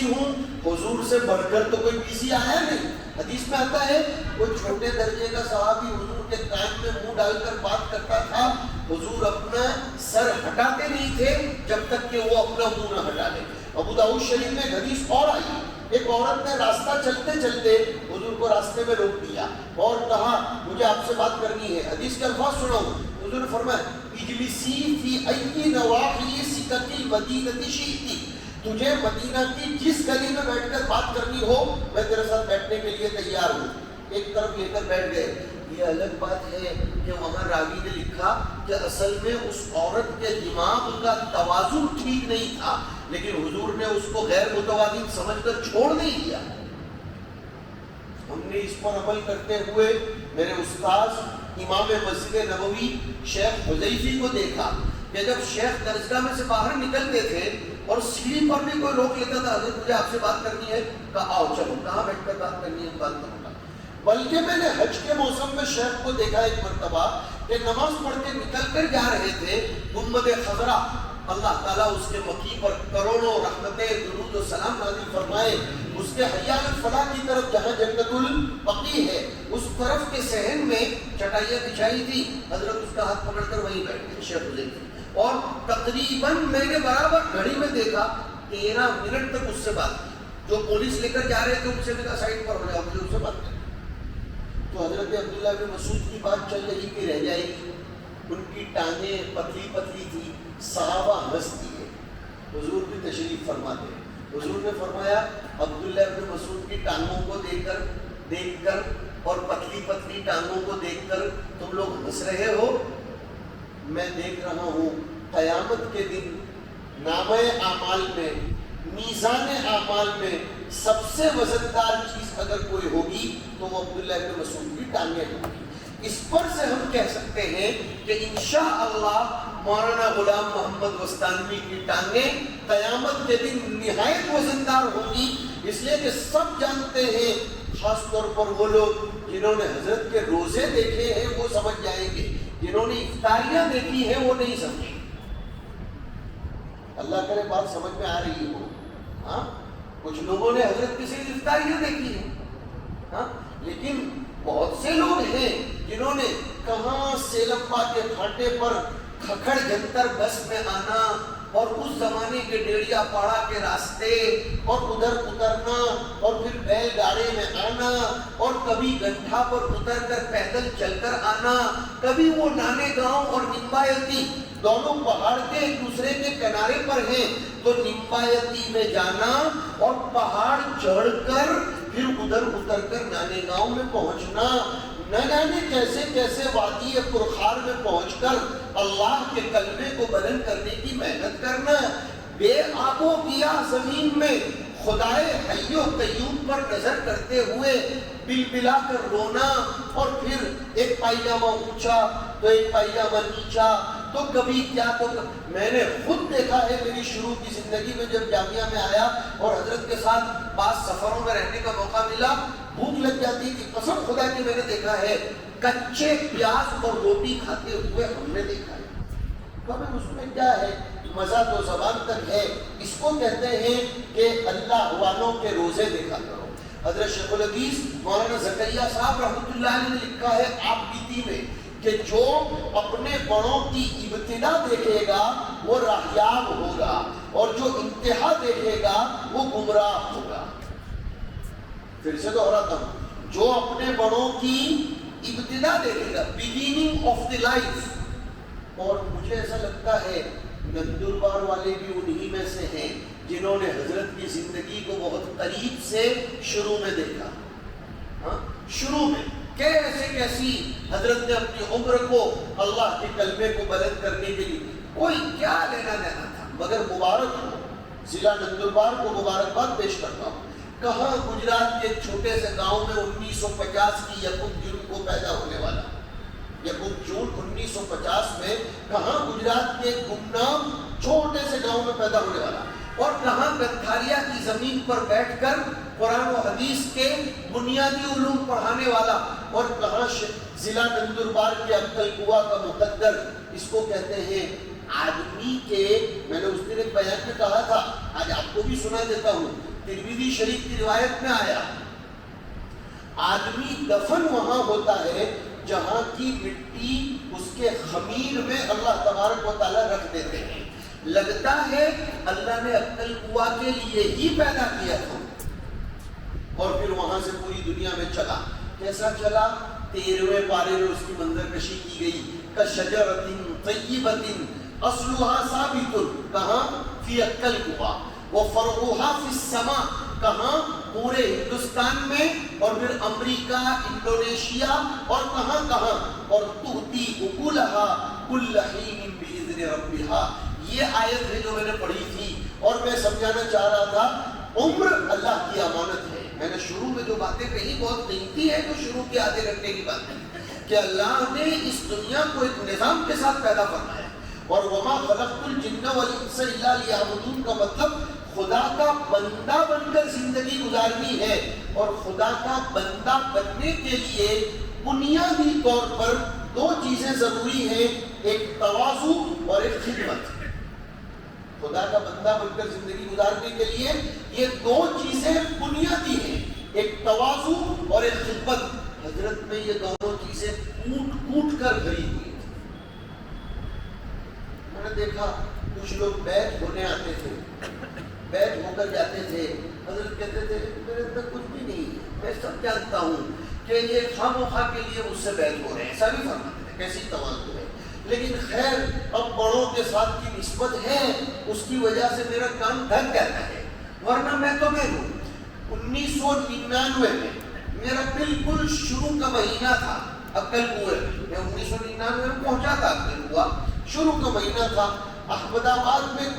ہوں, حضور سے بڑھ کر تو کوئی بیزی آیا نہیں. حدیث میں آتا ہے کوئی چھوٹے درجے کا صحابی حضور کے کان میں منہ ڈال کر بات کرتا تھا, حضور اپنا سر ہٹاتے نہیں تھے جب تک کہ وہ اپنا منہ نہ ہٹا لے. ابو داؤد شریف میں حدیث اور آئی, ایک عورت نے راستہ چلتے چلتے حضور کو راستے میں روک دیا اور کہا مجھے آپ سے بات کرنی ہے. حدیث کے الفاظ سناؤں, حضور نے فرمایا اجلسی فی ای نواحی سکک المدینہ شئتی, تجھے مدینہ کی جس گلی میں بیٹھ کر بات کرنی ہو میں تیرے ساتھ بیٹھنے کے لیے تیار ہوں. ایک طرف لے کر بیٹھ گئے. یہ الگ بات ہے کہ وہاں راوی نے لکھا کہ اصل میں اس عورت کے دماغ کا توازن ٹھیک نہیں تھا, لیکن حضور نے اس کو غیر متوازن سمجھ کر چھوڑ نہیں دیا. ہم نے اس پر عمل کرتے ہوئے میرے استاذ امام مسجد نبوی شیخ حذیفی کو دیکھا کہ جب شیخ درسگاہ میں سے باہر نکلتے تھے اور سیڑھی پر بھی کوئی روک لیتا تھا, حضرت مجھے آپ سے بات کرنی ہے, کہا آؤ چلو, کہاں بیٹھ کر بات کرنی ہے, بات کروں گا. بلکہ میں نے حج کے موسم میں شیخ کو دیکھا ایک مرتبہ کہ نماز پڑھ کے نکل کر جا رہے تھے, گنبد خضرا, اللہ تعالیٰ اس کے مکی پر کروڑوں رحمتیں درود و سلام نازل فرمائے, اس کے حی علی الفلاح کی طرف جہاں جنت البقیع ہے اس طرف کے صحن میں چٹائیاں بچھائی تھی. حضرت اس کا ہاتھ پکڑ کر وہیں بیٹھ گئے شیخ حذیفی, اور تقریباً میں نے برابر گھڑی میں دیکھا 13 منٹ تک اس سے بات کی. جو پولیس لے کر جا رہے تھے ان سے بھی کہا سائڈ پر ہو جاؤ, مجھے اس سے بات کریں. تو حضرت عبداللہ بن مسعود کی بات چل رہی کہ رہ جائے گی, ان کی ٹانگیں پتلی پتلی تھی, صحابہ ہنس دیے. حضور بھی تشریف فرماتے, حضور نے فرمایا عبداللہ بن مسعود کی ٹانگوں کو دیکھ کر اور پتلی پتلی ٹانگوں کو دیکھ کر تم لوگ ہنس رہے ہو, میں دیکھ رہا ہوں قیامت کے دن نامہ اعمال میں, میزان اعمال میں سب سے وزندار چیز اگر کوئی ہوگی تو وہ عبداللہ بن مسعود کی ٹانگیں ہوں گی. اس پر سے ہم کہہ سکتے ہیں کہ انشاءاللہ مولانا غلام محمد وستانوی کی ٹانگیں قیامت کے دن نہایت وزندار ہوں گی, اس لیے کہ سب جانتے ہیں, خاص طور پر وہ لوگ جنہوں نے حضرت کے روزے دیکھے ہیں وہ سمجھ جائیں گے, جنہوں نے افطاریاں دیکھی ہیں وہ نہیں سمجھیں. اللہ کرے بات سمجھ میں آ رہی ہو. ہاں, کچھ لوگوں نے حضرت کی صرف افطاریاں دیکھی ہیں, ہاں, لیکن بہت سے لوگ ہیں جنہوں نے کہاں سیلمپا کے گھاٹے پر کھکھڑ جنتر بس میں آنا اور اس زمانے کے ڈیڑیا پاڑا کے راستے اور ادھر اترنا اور پھر بیل گاڑی میں آنا اور کبھی گنٹھا پر اتر کر پیدل چل کر آنا, کبھی وہ نانے گاؤں اور نمبایتی دونوں پہاڑ کے ایک دوسرے کے کنارے پر ہیں تو نمبایتی میں جانا اور پہاڑ چڑھ کر پھر ادھر اتر کر نانے گاؤں میں پہنچنا, نہ جانے کیسے کیسے وادی پرخار میں پہنچ کر اللہ کے کلمے کو بلند کرنے کی محنت کرنا, بے آب و گیاہ زمین میں خدائے حی و قیوم پر نظر کرتے ہوئے بل بلا کر رونا, اور پھر ایک پائجامہ اونچا تو ایک پائجامہ نیچا, تو کبھی کیا تو میں نے خود دیکھا ہے میری شروع کی زندگی میں جب جامعہ میں آیا اور حضرت کے ساتھ بعض سفروں میں رہنے کا موقع ملا, بھوک لگ جاتی تھی, قسم خدا کی میں نے دیکھا ہے کچے پیاز اور روٹی کھاتے ہوئے ہم نے دیکھا ہے. تو ہمیں اس میں کیا ہے, مزہ تو زبان تک ہے. اس کو کہتے ہیں کہ اللہ والوں کے روزے دیکھا کرو. حضرت شیخ الحدیث مولانا زکریا صاحب رحمۃ اللہ علیہ نے لکھا ہے آپ بیتی میں کہ جو اپنے بڑوں کی ابتدا دیکھے گا وہ راہیاب ہوگا اور جو انتہا دیکھے گا وہ گمراہ ہوگا. پھر سے دوہراتا ہوں, جو اپنے بڑوں کی ابتدا دیکھے گا, بگننگ آف دی لائف, اور مجھے ایسا لگتا ہے نندربار والے بھی انہی میں سے ہیں جنہوں نے حضرت کی زندگی کو بہت قریب سے شروع میں دیکھا. ہاں شروع میں کیسے کیسی حضرت نے اپنی عمر کو اللہ کے کلمے کو بلند کرنے کے لیے, کوئی کیا لینا دینا تھا, مگر مبارک ہو, ضلع نندربار کو مبارکباد پیش کرتا ہوں. کہاں گجرات کے چھوٹے سے گاؤں میں 1950 کی یکم جون کو پیدا ہونے والا, یکم جون 1950 میں کہاں گجرات کے گمنام چھوٹے سے گاؤں میں پیدا ہونے والا, اور کہاں گندھاریا کی زمین پر بیٹھ کر قرآن و حدیث کے بنیادی علوم پڑھانے والا, اور کہاں ضلع نندربار کے عبدل قوا کا مقدر. اس کو کہتے ہیں آدمی کے, میں نے اس دن ایک بیان میں کہا تھا, آج آپ کو بھی سنا دیتا ہوں, ترمذی شریف کی روایت میں آیا, آدمی دفن وہاں ہوتا ہے جہاں کی مٹی اس کے خمیر میں اللہ تبارک و تعالیٰ رکھ دیتے ہیں. لگتا ہے اللہ نے عبدل قوا کے لیے ہی پیدا کیا تھا, اور پھر وہاں سے پوری دنیا میں چلا. کیسا چلا؟ 13ویں پارے میں اس کی منظر کشی کی گئی, کشجرۃ طیبۃ اصلها ثابت, کہاں؟ فی عبدل قوا, وفرعها فی السماء, کہاں؟ پورے ہندوستان میں, اور پھر امریکہ, انڈونیشیا, اور کہاں کہاں, اور تؤتی اکلها کل حین باذن ربها. یہ آیت ہے جو میں نے پڑھی تھی, اور میں سمجھانا چاہ رہا تھا عمر اللہ کی امانت ہے. میں نے شروع میں جو باتیں کہی بہت قیمتی ہے, جو شروع کے آدھے گھنٹے کی بات ہے, کہ اللہ نے اس دنیا کو ایک نظام کے ساتھ پیدا فرمایا, اور وما خلقت الجن والانس الا لیعبدون کا مطلب خدا کا بندہ بن کر زندگی گزارنی ہے, اور خدا کا بندہ بننے کے لیے بنیادی طور پر 2 چیزیں ضروری ہیں, ایک تواضع اور ایک خدمت. خدا کا بندہ بن کر زندگی گزارنے کے لیے یہ 2 چیزیں بنیادی ہیں, ایک تواضع اور ایک خدمت. حضرت میں یہ دونوں چیزیں کوٹ کر بھری ہوئی تھی. میں نے دیکھا کچھ لوگ بیعت ہونے آتے تھے, بیعت ہو کر جاتے تھے, حضرت کہتے تھے میرے اندر کچھ بھی نہیں ہے, میں سب جانتا ہوں کہ یہ خواہ مخواہ کے لیے مجھ سے بیعت ہو رہے ہیں, ایسا بھی فرماتے تھے. کیسی تواضع ہے, لیکن خیر اب بڑوں کے ساتھ کی نسبت ہے, اس کی وجہ سے میرا کام ڈھک جاتا ہے, ورنہ میں تو میں ہوں. 1999 میں میرا بالکل شروع کا مہینہ تھا عبدل قوے میں, 1999 میں پہنچا تھا عبدل قوا, شروع کا مہینہ تھا. احمد آباد میں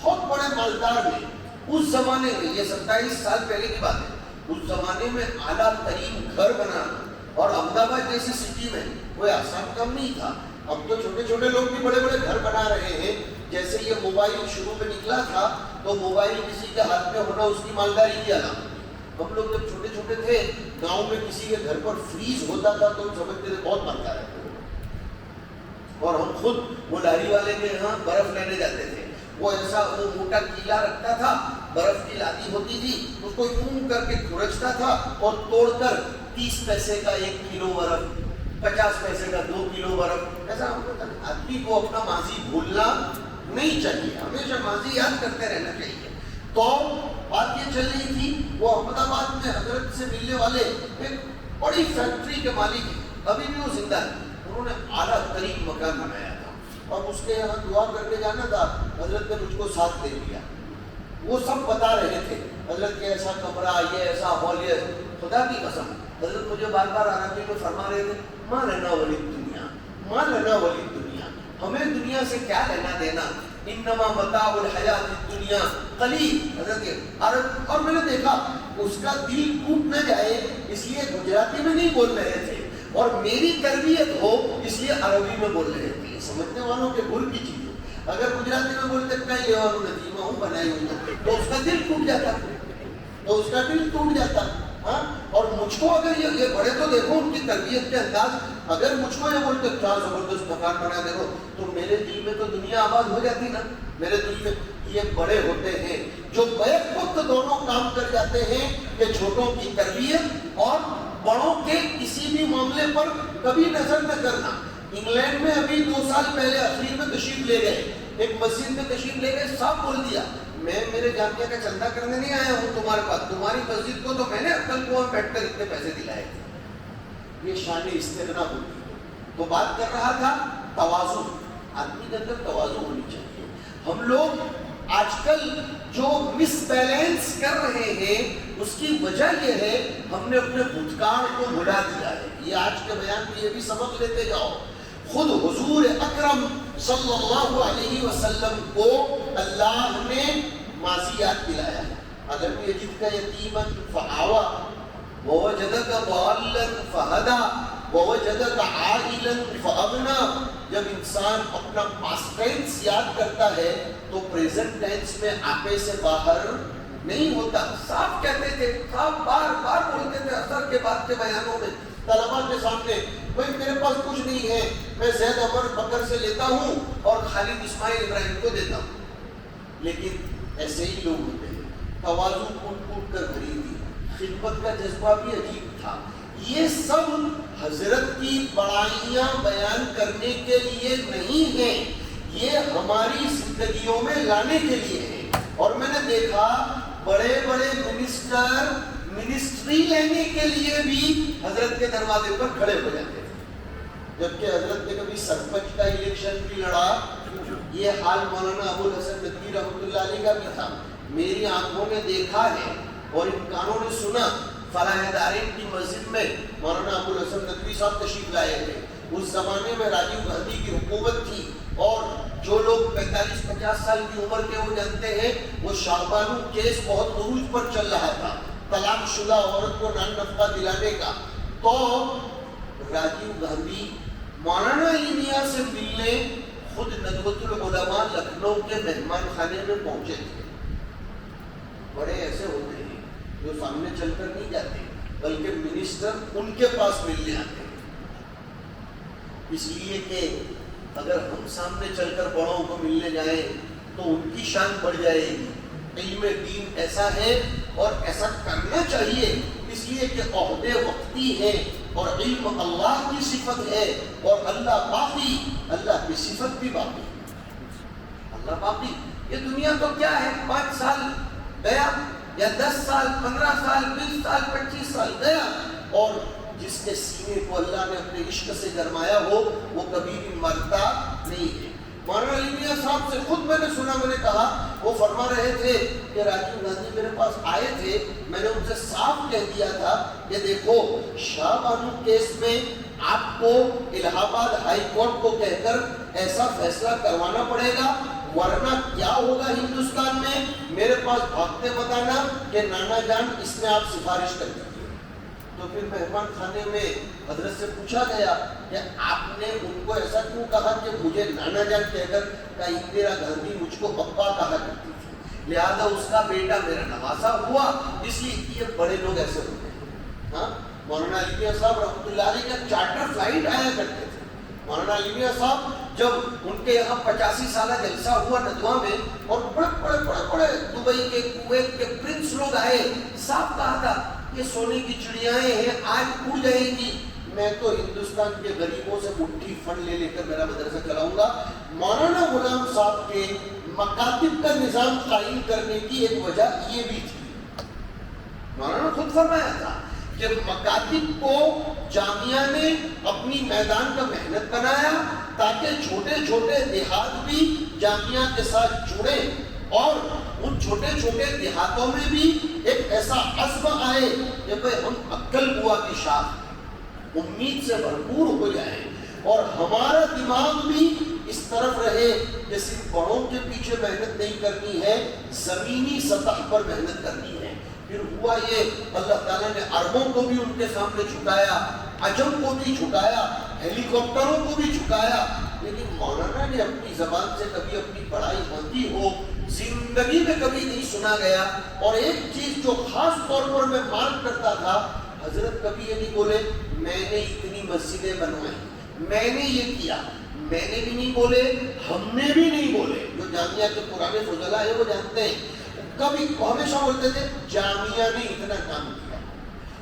بہت بڑے مالدار میں, اس زمانے میں, یہ 27 سال پہلے کی بات ہے, اس زمانے میں اعلیٰ ترین گھر بنانا, اور احمد آباد جیسی سٹی میں کوئی آسان کام نہیں تھا. اب تو چھوٹے چھوٹے لوگ بھی بڑے بڑے گھر بنا رہے ہیں. جیسے یہ موبائل شروع میں نکلا تھا تو موبائل کسی کے ہاتھ میں ہونا اس کی مالداری کی علامت. ہم لوگ جب چھوٹے چھوٹے تھے گاؤں میں کسی کے گھر پر فریز ہوتا تھا تو سمجھتے تھے بہت مالدار ہے, اور ہم خود وہ لاری والے کے یہاں برف لینے جاتے تھے. وہ ایسا وہ موٹا کیلا رکھتا تھا, برف کی لادی ہوتی تھی, اس کو یوں کر کے کھرچتا تھا اور توڑ کر 30 پیسے کا 1 کلو برف, 50 پیسے کا 2 کلو برف, ایسا ہوتا تھا. آدمی کو اپنا ماضی بھولنا نہیں چاہیے, ہمیشہ ماضی یاد کرتے رہنا چاہیے. تو بات یہ چل رہی تھی, وہ احمد آباد میں حضرت سے ملنے والے ایک بڑی فیکٹری کے مالک ہیں, ابھی بھی وہ زندہ ہے. انہوں نے اعلیٰ ترین مکان بنایا تھا, اور اس کے یہاں دعا کر کے جانا تھا. حضرت نے مجھ کو ساتھ دے دیا. وہ سب بتا رہے تھے حضرت کے ایسا کمرہ, یہ ایسا ہال, یہ خدا کی قسم حضرت مجھے بار بار عربی میں فرما رہے تھے, ماں لنا ولی دنیا, ماں لنا ولی دنیا, ہمیں دنیا سے کیا لینا دینا, انما متاع الحیات الدنیا قلیل. حضرت عرب, اور میں نے دیکھا اس کا دل ٹوٹ نہ جائے اس لیے گجراتی میں نہیں بول رہے تھے, اور میری تربیت ہو اس لیے عربی میں بول رہے تھے. سمجھنے والوں کے گل کی چیز ہے. اگر گجراتی میں بولتے کہیں یہ اور نتیمہ ہوں بنائی ہوئی تو اس کا دل ٹوٹ جاتا, تو اس کا دل ٹوٹ جاتا. ہاں, اور مجھ کو اگر یہ بڑے تو دیکھو ان کی تربیت کے انداز, اگر مجھ کو یہ بولتے کیا زبردست مکان بنا دیکھو, تو میرے دل میں تو دنیا آباد ہو جاتی نا. میرے دل میں یہ بڑے ہوتے ہیں جو بیک وقت دونوں کام کر جاتے ہیں کہ چھوٹوں کی تربیت اور بڑوں کے کسی بھی معاملے پر کبھی نظر نہ کرنا. انگلینڈ میں ابھی 2 سال پہلے اخیر میں تشریف لے گئے, ایک مسجد میں تشریف لے گئے, صاحب بول دیا میں میرے جامعہ کا چندہ کرنے نہیں آیا ہوں تمہارے پاس, تمہاری مسجد کو تو میں نے عبدل قوا میں بیٹھ کر اتنے پیسے دلائے تھے. یہ شان استغنا ہوتی ہے. تو بات کر رہا تھا تواضع, آدمی کے اندر تواضع ہونی چاہیے. ہم لوگ آج کل جو مس بیلنس کر رہے ہیں اس کی وجہ یہ ہے ہم نے اپنے بھوتکال کو بھلا دیا ہے. یہ آج کے بیان میں یہ بھی سبق لیتے جاؤ. خود حضور اکرم صلی اللہ علیہ وسلم کو اللہ نے ماضی یاد دلایا ہے. الم یجدک یتیما فآویٰ ووجدک ضالا فہدیٰ ووجدک عائلا فأغنیٰ. جب انسان اپنا پاسٹ ٹینس یاد کرتا ہے تو پریزنٹ ٹینس میں آپے سے باہر نہیں ہوتا. صاف کہتے تھے, صاف بار بار بولتے تھے اثر کے بعد کے بیانوں میں طلباء کے سامنے, بھائی میرے پاس کچھ نہیں ہے, میں زید عمر بکر سے لیتا ہوں اور خالد اسماعیل ابراہیم کو دیتا ہوں. لیکن ایسے ہی لوگ ہوتے ہیں, تواضع کوٹ کوٹ کر بھری تھی, خدمت کا جذبہ بھی عجیب تھا. یہ سب حضرت کی بڑائیاں بیان کرنے کے لیے نہیں ہیں, یہ ہماری زندگیوں میں لانے کے لیے ہیں. اور میں نے دیکھا بڑے بڑے منسٹر منسٹری لینے کے لیے بھی حضرت کے دروازے پر کھڑے ہو جاتے ہیں, جبکہ حضرت نے کبھی سرپنچ کا الیکشن بھی لڑا. یہ حال مولانا ابو الحسن ندوی رحمۃ اللہ علیہ کا بھی تھا. میری آنکھوں نے دیکھا ہے اور ان کانوں نے سنا. فلاح دارین کی مسجد میں مولانا ابو الحسن ندوی صاحب تشریف لائے تھے. اس زمانے میں راجیو گاندھی کی حکومت تھی اور جو لوگ 45-50 سال کی عمر کے وہ جانتے ہیں, وہ شاہبانو کیس بہت عروج پر چل رہا تھا, طلاق شدہ عورت کو نان نفقہ دلانے کا. تو راجیو گاندھی مولانا علی میاں سے ملنے خود ندوۃ العلماء لکھنؤ کے مہمان خانے میں پہنچے تھے. بڑے ایسے ہوتے ہیں جو سامنے چل کر نہیں جاتے بلکہ منسٹر ان کے پاس ملنے آتے ہیں, اس لیے کہ اگر ہم سامنے چل کر بڑوں کو ملنے جائیں تو ان کی شان بڑھ جائے گی. علم دین ایسا ہے اور ایسا کرنا چاہیے, اس لیے کہ عہدے وقتی ہیں اور علم اللہ کی صفت ہے اور اللہ باقی, اللہ کی صفت بھی باقی. اللہ باقی. یہ دنیا تو کیا ہے, 5 سال گیا یا 10 سال 15 سال 20 سال 25 سال گیا, اور جس کے سینے کو اللہ نے اپنے عشق سے گرمایا ہو وہ کبھی بھی مرتا نہیں ہے. مولانا علی میاں صاحب سے خود میں نے سنا, میں نے کہا, وہ فرما رہے تھے کہ راجیو گاندھی میرے پاس آئے تھے, میں نے ان سے صاف کہہ دیا تھا کہ دیکھو شاہ بانو کیس میں آپ کو الہ آباد ہائی کورٹ کو کہہ کر ایسا فیصلہ کروانا پڑے گا, ورنہ کیا ہوگا ہندوستان میں, میرے پاس بھاگتے بتانا کہ نانا جان اس میں آپ سفارش کر دیجیے. تو پھر مہمان خانے میں حضرت سے پوچھا گیا کہ آپ نے ان کو ایسا کیوں کہا کہ مجھے نانا جان کہہ کر کہ اندرا گاندھی مجھ کو ابا کہا کرتی تھی, لہذا اس کا بیٹا میرا نواسا ہوا, اس لیے یہ بڑے لوگ ایسے ہوتے ہیں. ہاں, مولانا علی میاں صاحب رحمۃ اللہ علیہ کا چارٹر فلائٹ آیا کرتے تھے. مولانا علی میاں صاحب جب ان کے یہاں 85 سالہ جلسہ ہوا ندوہ میں اور بڑے دبئی کے کویت کے پرنس لوگ آئے, صاحب کہا تھا یہ سونے کی چڑیاں ہیں آج اڑ جائیں گی, میں تو ہندوستان کے غریبوں سے مٹھی فنڈ لے کر میرا مدرسہ چلاؤں گا. مولانا غلام صاحب کے مکاتب کا نظام قائم کرنے کی ایک وجہ یہ بھی تھی. مولانا خود فرمایا تھا کہ مکاتب کو جامعہ نے اپنی میدان کا محنت بنایا تاکہ چھوٹے چھوٹے دیہات بھی جامعہ کے ساتھ جڑیں, اور ان چھوٹے چھوٹے دیہاتوں میں بھی ایک ایسا عزم آئے کہ بھئی ہم عقل بوا کی شاخ امید سے بھرپور ہو جائیں, اور ہمارا دماغ بھی اس طرف رہے کہ صرف بڑوں کے پیچھے محنت نہیں کرنی ہے, زمینی سطح پر محنت کرنی ہے. پھر ہوا یہ, اللہ تعالیٰ نے عربوں کو بھی ان کے سامنے جھکایا, عجم کو بھی جھکایا, ہیلی کاپٹروں کو بھی جھکایا, لیکن مولانا نے اپنی زبان سے کبھی اپنی بڑائی ہوتی ہو زندگی میں کبھی نہیں سنا گیا. اور ایک چیز جو خاص طور پر میں مارک کرتا تھا, حضرت کبھی یہ نہیں بولے میں نے اتنی مسجدیں بنوائی, میں نے یہ کیا, میں نے بھی نہیں بولے, ہم نے بھی نہیں بولے. جو جامعہ کے پرانے فضلاء ہیں وہ جانتے ہیں, کبھی ہمیشہ بولتے تھے جامعہ نے اتنا کام کیا.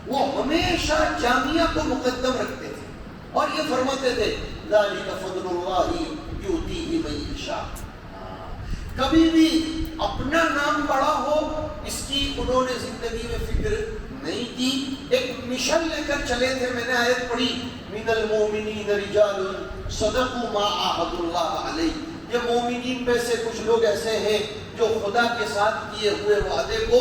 وہ ہمیشہ جامعہ کو مقدم رکھتے تھے اور یہ فرماتے تھے ذالک فضل اللہ یؤتیہ من یشاء. کبھی بھی اپنا نام بڑا ہو اس کی انہوں نے زندگی میں فکر نہیں کی. ایک مشن لے کر چلے تھے. میں نے آیت پڑھی من المؤمنین رجال صدقوا ما عاهدوا اللہ علیہ. یہ مومنین میں سے کچھ لوگ ایسے ہیں جو خدا کے ساتھ کیے ہوئے وعدے کو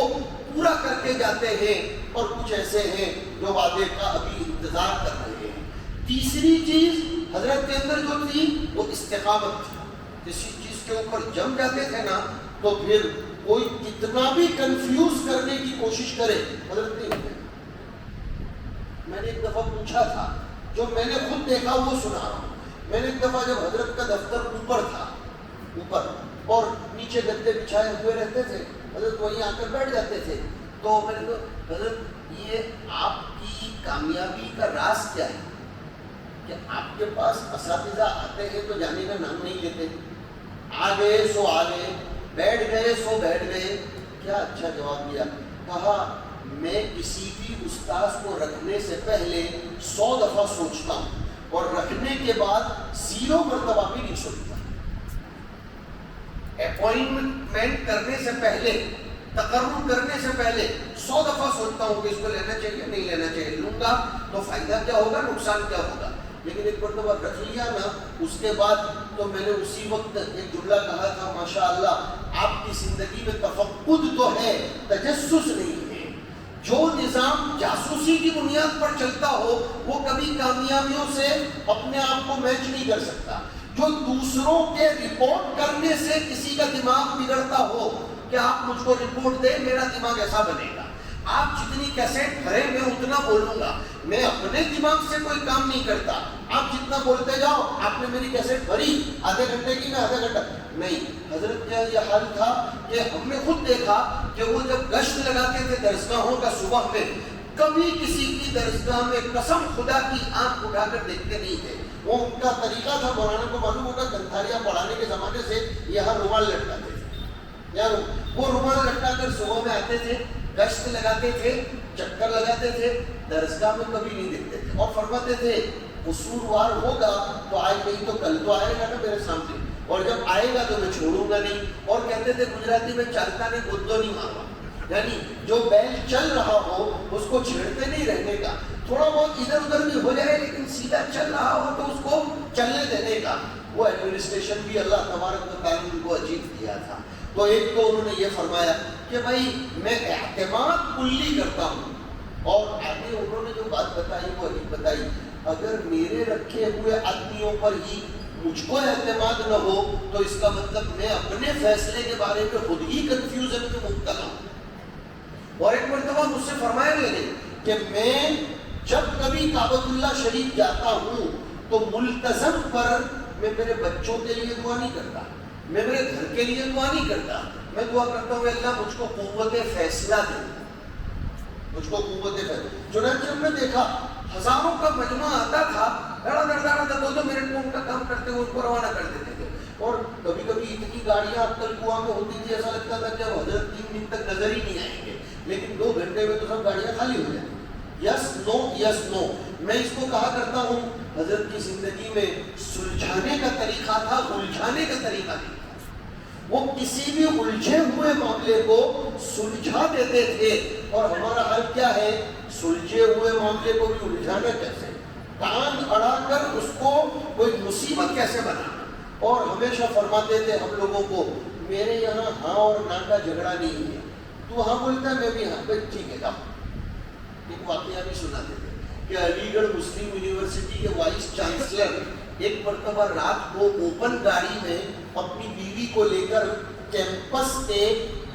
پورا کر کے جاتے ہیں، اور کچھ ایسے ہیں جو وعدے کا ابھی انتظار کر رہے ہیں۔ تیسری چیز حضرت کے اندر جو تھی وہ استقامت تھی۔ کسی چیز کے اوپر جم جاتے تھے نا تو پھر کوئی کتنا بھی کنفیوز کرنے کی کوشش کرے، حضرت نہیں ہوتے۔ میں نے ایک دفعہ پوچھا تھا، جو میں نے خود دیکھا وہ سنا رہا ہوں۔ میں نے ایک دفعہ جب حضرت کا دفتر اوپر تھا، اوپر اور نیچے گدے بچھائے ہوئے رہتے تھے، حضرت وہیں آ کر بیٹھ جاتے تھے، تو میں نے کہا حضرت یہ آپ کی کامیابی کا راز کیا ہے کہ آپ کے پاس اساتذہ آتے ہیں تو جانے کا نام نہیں لیتے، آ گئے سو آ گئے، بیٹھ گئے سو بیٹھ گئے؟ کیا اچھا جواب دیا، کہا میں کسی بھی استاذ کو رکھنے سے پہلے 100 دفعہ سوچتا ہوں اور رکھنے کے بعد 0 مرتبہ بھی نہیں سوچتا۔ اپوائنٹمنٹ کرنے سے پہلے، تقرر کرنے سے پہلے 100 دفعہ سوچتا ہوں کہ اس کو لینا چاہیے نہیں لینا چاہیے، لوں گا تو فائدہ کیا ہوگا، نقصان کیا ہوگا۔ لیکن ایک مرتبہ رکھ لیا نا، اس کے بعد تو میں نے اسی وقت ایک جملہ کہا تھا، ماشاءاللہ آپ کی زندگی میں تفقد تو ہے، تجسس نہیں ہے۔ جو نظام جاسوسی کی بنیاد پر چلتا ہو وہ کبھی کامیابیوں سے اپنے آپ کو میچ نہیں کر سکتا۔ جو دوسروں کے رپورٹ کرنے سے کسی کا دماغ بگڑتا ہو کہ آپ مجھ کو رپورٹ دیں، میرا دماغ ایسا بنے گا، آپ جتنی کیسٹ بھرے میں اتنا بولوں گا، میں اپنے دماغ سے کوئی کام نہیں کرتا، آپ جتنا بولتے جاؤ، آپ نے میری کیسٹ بھری آدھے گھنٹے کی، میں آدھا گھنٹہ نہیں۔ حضرت کا یہ حال تھا کہ ہم نے خود دیکھا کہ وہ جب گشت لگاتے تھے درسگاہوں کا صبح میں، کبھی کسی کی درسگاہ میں قسم خدا کی آنکھ اٹھا کر دیکھتے نہیں تھے۔ وہ ان کا طریقہ تھا، مولانا کو معلوم ہوگا، گنتھاریاں پڑھانے کے زمانے سے یہاں رومال لٹکاتے تھے، یار وہ رومال لٹکا کر صبح میں آتے تھے، گشت لگاتے تھے، چکر لگاتے تھے، درسگاہ میں کبھی نہیں دیکھتے تھے، اور فرماتے تھے قصوروار ہوگا تو آج نہیں تو کل تو آئے گا نا میرے سامنے، اور جب آئے گا تو میں چھوڑوں گا نہیں۔ اور کہتے تھے گجراتی میں چلتا نہیں گدو نہیں مارا، یعنی جو بیل چل رہا ہو اس کو چھیڑتے نہیں رہنے کا، تھوڑا بہت ادھر ادھر بھی ہو جائے لیکن سیدھا چل رہا ہو تو اس کو چلنے دینے کا۔ وہ ایڈمنسٹریشن بھی اللہ تبارک و تعالیٰ نے کو عجیب دیا تھا۔ تو ایک تو انہوں نے یہ فرمایا کہ بھائی میں اعتماد کلی کرتا ہوں، اور آگے انہوں نے جو بات بتائی وہ عجیب بتائی، اگر میرے رکھے ہوئے آدمیوں پر ہی مجھ کو اعتماد نہ ہو تو اس کا مطلب میں اپنے فیصلے کے بارے میں خود ہی کنفیوژن میں مبتلا ہوں۔ اور ایک مرتبہ مجھ سے فرمایا گیا کہ میں جب کبھی کعبۃ اللہ شریف جاتا ہوں تو ملتزم پر میں میرے بچوں کے لیے دعا نہیں کرتا، میں میرے گھر کے لیے دعا نہیں کرتا، میں دعا کرتا ہوں اللہ مجھ کو قوت فیصلہ دے، مجھ کو قوت فیصلہ۔ چنانچہ ہم نے دیکھا ہزاروں کا مجمع آتا تھا، دو منٹ میں ان کا کام کرتے ہوئے ان کو روانہ کر دیتے تھے، اور کبھی کبھی اتنی گاڑیاں اختر کنواں میں ہوتی تھی ایسا لگتا تھا کہ اب حضرت 3 دن تک نظر ہی نہیں آئیں گے، لیکن 2 گھنٹے میں تو سب گاڑیاں خالی ہو جاتی۔ یس نو یس نو، میں اس کو کہا کرتا ہوں حضرت کی زندگی میں سلجھانے کا طریقہ تھا، الجھانے کا طریقہ نہیں تھا۔ وہ کسی بھی الجھے ہوئے معاملے کو سلجھا دیتے تھے، اور ہمارا حل کیا ہے، سلجھے ہوئے معاملے کو بھی الجھانا کیسے، ٹانگ اڑا کر اس کو کوئی مصیبت کیسے بنانا۔ اور ہمیشہ فرماتے تھے ہم لوگوں کو، میرے یہاں ہاں اور نا کا جھگڑا نہیں ہے، تو ہاں بولتا ہے میں بھی ہاں، بھائی ٹھیک ہے جاؤ۔ ایک واقعہ بھی سناتے تھے کہ علی گڑھ مسلم یونیورسٹی کے وائس چانسلر ایک مرتبہ رات کو اوپن گاڑی میں اپنی بیوی کو لے کر کیمپس کے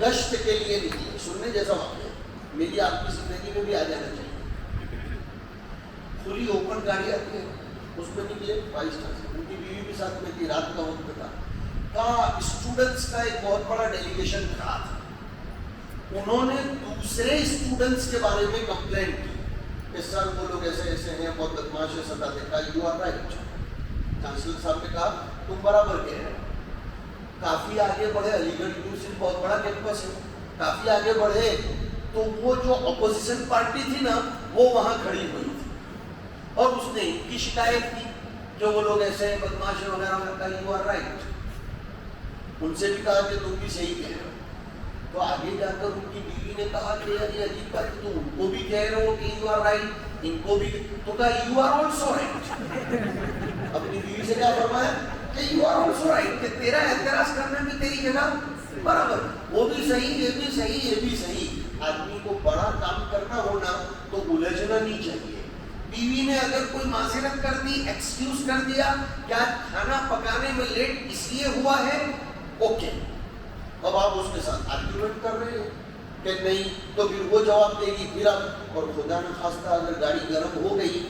گشت کے لیے نکلے۔ سننے جیسا واقعہ، میری آپ کی زندگی میں بھی آ جانا چاہیے۔ کھلی اوپن گاڑی آتی ہے، اس میں نکلے وائس چانسلر، ان کی بیوی بھی ساتھ میں تھی، رات کا وقت تھا، اسٹوڈنٹس کا ایک بہت بڑا ڈیلیگیشن کھڑا تھا۔ انہوں نے دوسرے اسٹوڈنٹس کے بارے میں کمپلینٹ کی کہ سر وہ لوگ ایسے ایسے ہیں، بہت بدماش ہے، سزا دیکھا، یو آر رائٹ۔ چانسلر صاحب نے کہا تم برابر کہہ رہے ہو۔ کافی آگے بڑھے، علی گڑھ یونیورسٹی بہت بڑا کیمپس ہے، کافی آگے بڑھے تو وہ جو اپوزیشن پارٹی تھی نا وہ وہاں کھڑی ہوئی تھی، اور اس نے ان کی شکایت کی کہ وہ لوگ ایسے بدماش وغیرہ وغیرہ، کہا یو آر رائٹ۔ ان سے بھی کہا کہ تم بھی صحیح کہہ رہے ہو۔ تو آگے جا کر ان کی بیوی نے کہا کہ یار یہ عجیب بات ہے، تم ان کو بھی کہہ رہے ہو کہ یو آر رائٹ، ان کو بھی، تو کہا یو آر آلسو رائٹ۔ اپنی بیوی سے کیا فرمایا کہ یو آر آلسو رائٹ، کہ تیرا اعتراض کرنے میں تیری جگہ برابر، وہ بھی صحیح، یہ بھی صحیح، یہ بھی صحیح۔ آدمی کو بڑا کام کرنا ہونا تو الجھنا نہیں چاہیے۔ بیوی نے اگر کوئی معذرت کر دی، ایکسکیوز کر دیا کہ آج کھانا پکانے میں لیٹ اس لیے ہوا ہے، اوکے، اب آپ اس کے ساتھ آرگیومنٹ کر رہے ہیں کہ نہیں، تو پھر وہ جواب دے گی، پھر اب اور خدا نہ خواستہ اگر گاڑی گرم ہو گئی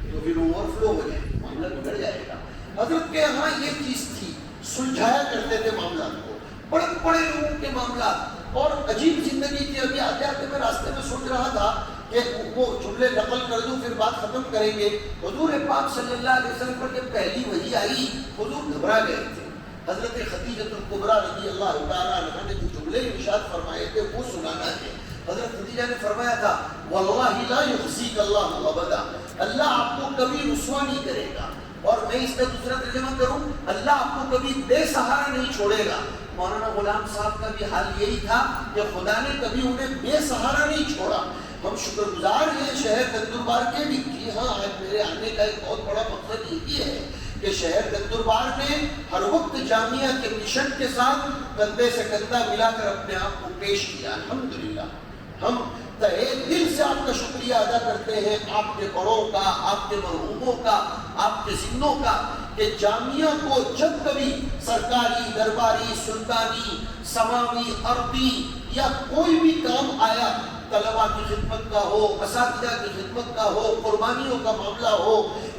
تو پھر اوور فلو ہو جائے گا، معاملہ بگڑ جائے گا۔ حضرت کے یہاں یہ چیز تھی، سلجھایا کرتے تھے معاملات کو، بڑے بڑے لوگوں کے معاملات، اور عجیب زندگی تھی۔ ابھی آتے آتے میں راستے میں سوچ رہا تھا کہ وہ جملے نقل کر دوں پھر بات ختم کریں گے۔ حضور پاک صلی اللہ علیہ وسلم پر جب پہلی وحی آئی، حضور گھبرا گئے تھے۔ حضرت خدیجہ الکبریٰ رضی اللہ تعالیٰ عنہا نے جو جملے ارشاد فرمائے تھے وہ سنانا ہے۔ حضرت خدیجہ نے فرمایا تھا، واللہ لا یخزیک اللہ ابدا، اللہ آپ کو کبھی رسوا نہیں کرے گا، اور میں اس کا دوسرا ترجمہ کروں، اللہ آپ کو کبھی بے سہارا نہیں چھوڑے گا۔ مولانا غلام صاحب کا بھی حال یہی تھا کہ خدا نے کبھی انہیں بے سہارا نہیں چھوڑا۔ ہم شکر گزار ہیں شہر نندربار کے بھی۔ جی ہاں، آج میرے آنے کا ایک بہت بڑا مقصد یہی ہے کہ شہر نندربار نے ہر وقت جامعہ کے مشن کے ساتھ کندھے سے کندھا ملا کر اپنے آپ کو پیش کیا۔ الحمدللہ، ہم تہے دل سے آپ کا شکریہ ادا کرتے ہیں، آپ کے بڑوں کا، آپ کے مرحوموں کا، آپ کے ذموں کا، کہ جامعہ کو جب کبھی سرکاری، درباری، سلطانی، سماوی، ارضی یا کوئی بھی کام آیا، طلباء کی خدمت کا ہو، اساتذہ کی خدمت کا ہو، قربانیوں کا معاملہ ہو،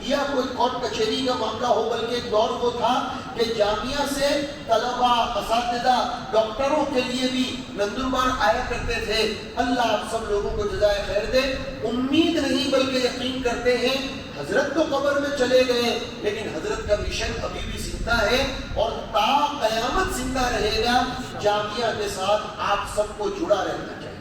یا کوئی کورٹ کچہری کا معاملہ ہو، بلکہ ایک دور وہ تھا کہ جامعہ سے طلباء، اساتذہ، ڈاکٹروں کے لیے بھی نندربار آیا کرتے تھے۔ اللہ آپ سب لوگوں کو جزائے خیر دے۔ امید نہیں بلکہ یقین کرتے ہیں، حضرت تو قبر میں چلے گئے لیکن حضرت کا مشن ابھی بھی زندہ ہے، اور تا قیامت زندہ رہے گا۔ جامعہ کے ساتھ آپ سب کو جڑا رہنا چاہیے۔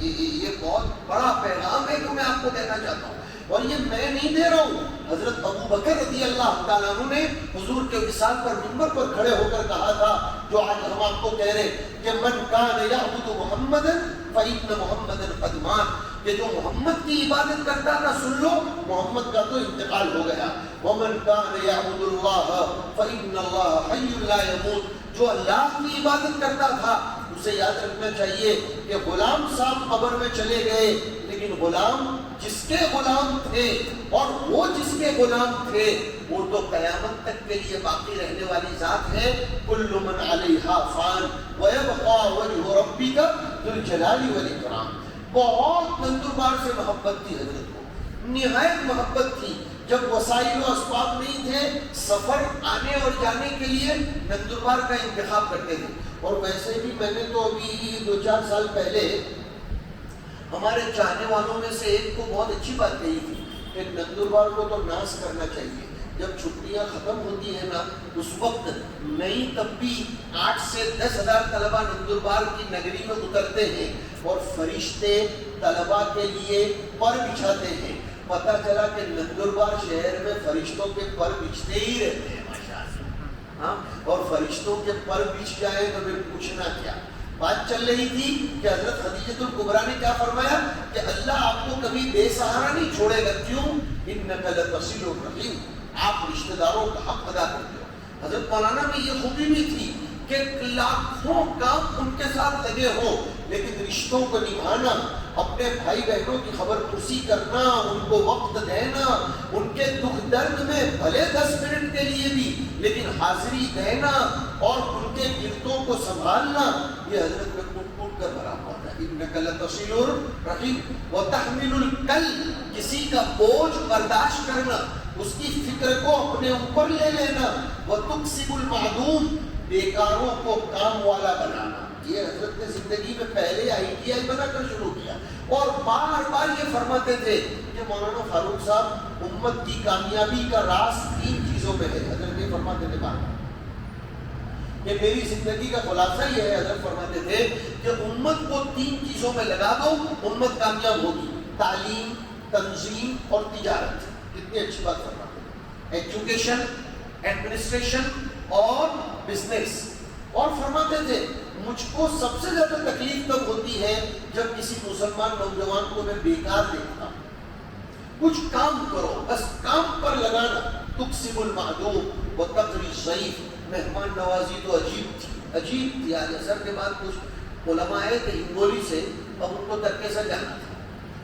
یہ بہت بڑا پیغام ہے جو میں آپ کو دینا چاہتا ہوں، اور یہ میں نہیں دے رہا ہوں۔ حضرت ابو بکر رضی اللہ تعالیٰ عنہ نے حضور کے وصال پر منبر پر کھڑے ہو کر کہا تھا، جو آج ہم آپ کو کہہ رہے کہ من کان یعبد محمدا فإن محمدا قد مات، کہ جو محمد کی عبادت کرتا تھا، سن لو، محمد کا تو انتقال ہو گیا۔ ومن کان یعبد اللہ فإن اللہ حی لا یموت، جو اللہ کی عبادت کرتا تھا اسے یاد رکھنا چاہیے کہ غلام صاحب قبر میں چلے گئے، لیکن غلام جس کے غلام تھے اور وہ جس کے غلام تھے وہ تو قیامت تک کے لیے باقی رہنے والی ذات ہے۔ کل من علیہا فان ویبقى وجہ ربک ذو الجلال والاکرام۔ بہت نندربار سے محبت تھی حضرت کو، نہایت محبت تھی۔ جب وسائل و اسباب نہیں تھے، سفر آنے اور جانے کے لیے نندربار کا انتخاب کرتے تھے۔ اور ویسے بھی میں نے تو ابھی 2-4 سال پہلے ہمارے چاہنے والوں میں سے ایک کو بہت اچھی بات کہی تھی کہ نندربار کو تو ناز کرنا چاہیے۔ جب چھٹیاں ختم ہوتی ہیں نا، اس وقت نئی تب بھی 8 سے 10 ہزار طلباء نندربار کی نگری میں اترتے ہیں، اور فرشتے طلباء کے لیے پر بچھاتے ہیں۔ پتہ چلا کہ نندربار شہر میں فرشتوں کے پر بچھتے ہی رہتے ہیں ماشاءاللہ، ہاں، اور فرشتوں کے پر بچھ جائے تو پھر پوچھنا کیا۔ بات چل رہی تھی کہ حضرت خدیجہ الکبریٰ نے کیا فرمایا کہ اللہ آپ کو کبھی بے سہارا نہیں چھوڑے گا۔ کیوں؟ انک لتصل الرحیم، آپ رشتہ داروں کا حق ادا کرتے ہو۔ حضرت مولانا میں یہ خوبی بھی تھی کہ لاکھوں کام ان کے ساتھ لگے ہوں، لیکن رشتوں کو نبھانا، اپنے بھائی بہنوں کی خبر پرسی کرنا، ان کو وقت دینا، ان کے دکھ درد میں بھلے 10 منٹ کے لیے بھی لیکن حاضری دینا، اور ان کے گرتوں کو سنبھالنا، یہ حضرت میں ٹوٹ ٹوٹ کر بھرا ہوا تھا۔ انک لتصل الرحیم وتحمل الکل، کسی کا بوجھ برداشت کرنا، اس کی فکر کو اپنے اوپر لے لینا، وتکسب المعدوم، بیکاروں کو کام والا بنانا۔ یہ حضرت نے زندگی میں پہلے آئیڈیا بنا کر شروع کیا، اور بار بار یہ فرماتے تھے کہ مولانا فاروق صاحب، امت کی کامیابی کا راز 3 چیزوں میں ہے۔ حضرت یہ فرماتے تھے بار کہ میری زندگی کا خلاصہ یہ ہے، حضرت فرماتے تھے کہ امت کو 3 چیزوں میں لگا دو، امت کامیاب ہوگی: تعلیم، تنظیم اور تجارت۔ کتنی اچھی بات فرماتے ہیں، ایجوکیشن، ایڈمنسٹریشن اور بزنس۔ اور فرماتے تھے مجھ کو سب سے زیادہ تکلیف تب ہوتی ہے جب کسی مسلمان نوجوان کو میں بیکار دیکھتا ہوں۔ کچھ کام کرو، بس کام پر لگانا۔ تقسم المعدوم وتقری الضیف، مہمان نوازی تو عجیب تھی، عجیب تھی. آج اثر کے بعد کچھ علماء آئے تھے ہنگولی سے، اب ان کو ترکیسر جانا تھا.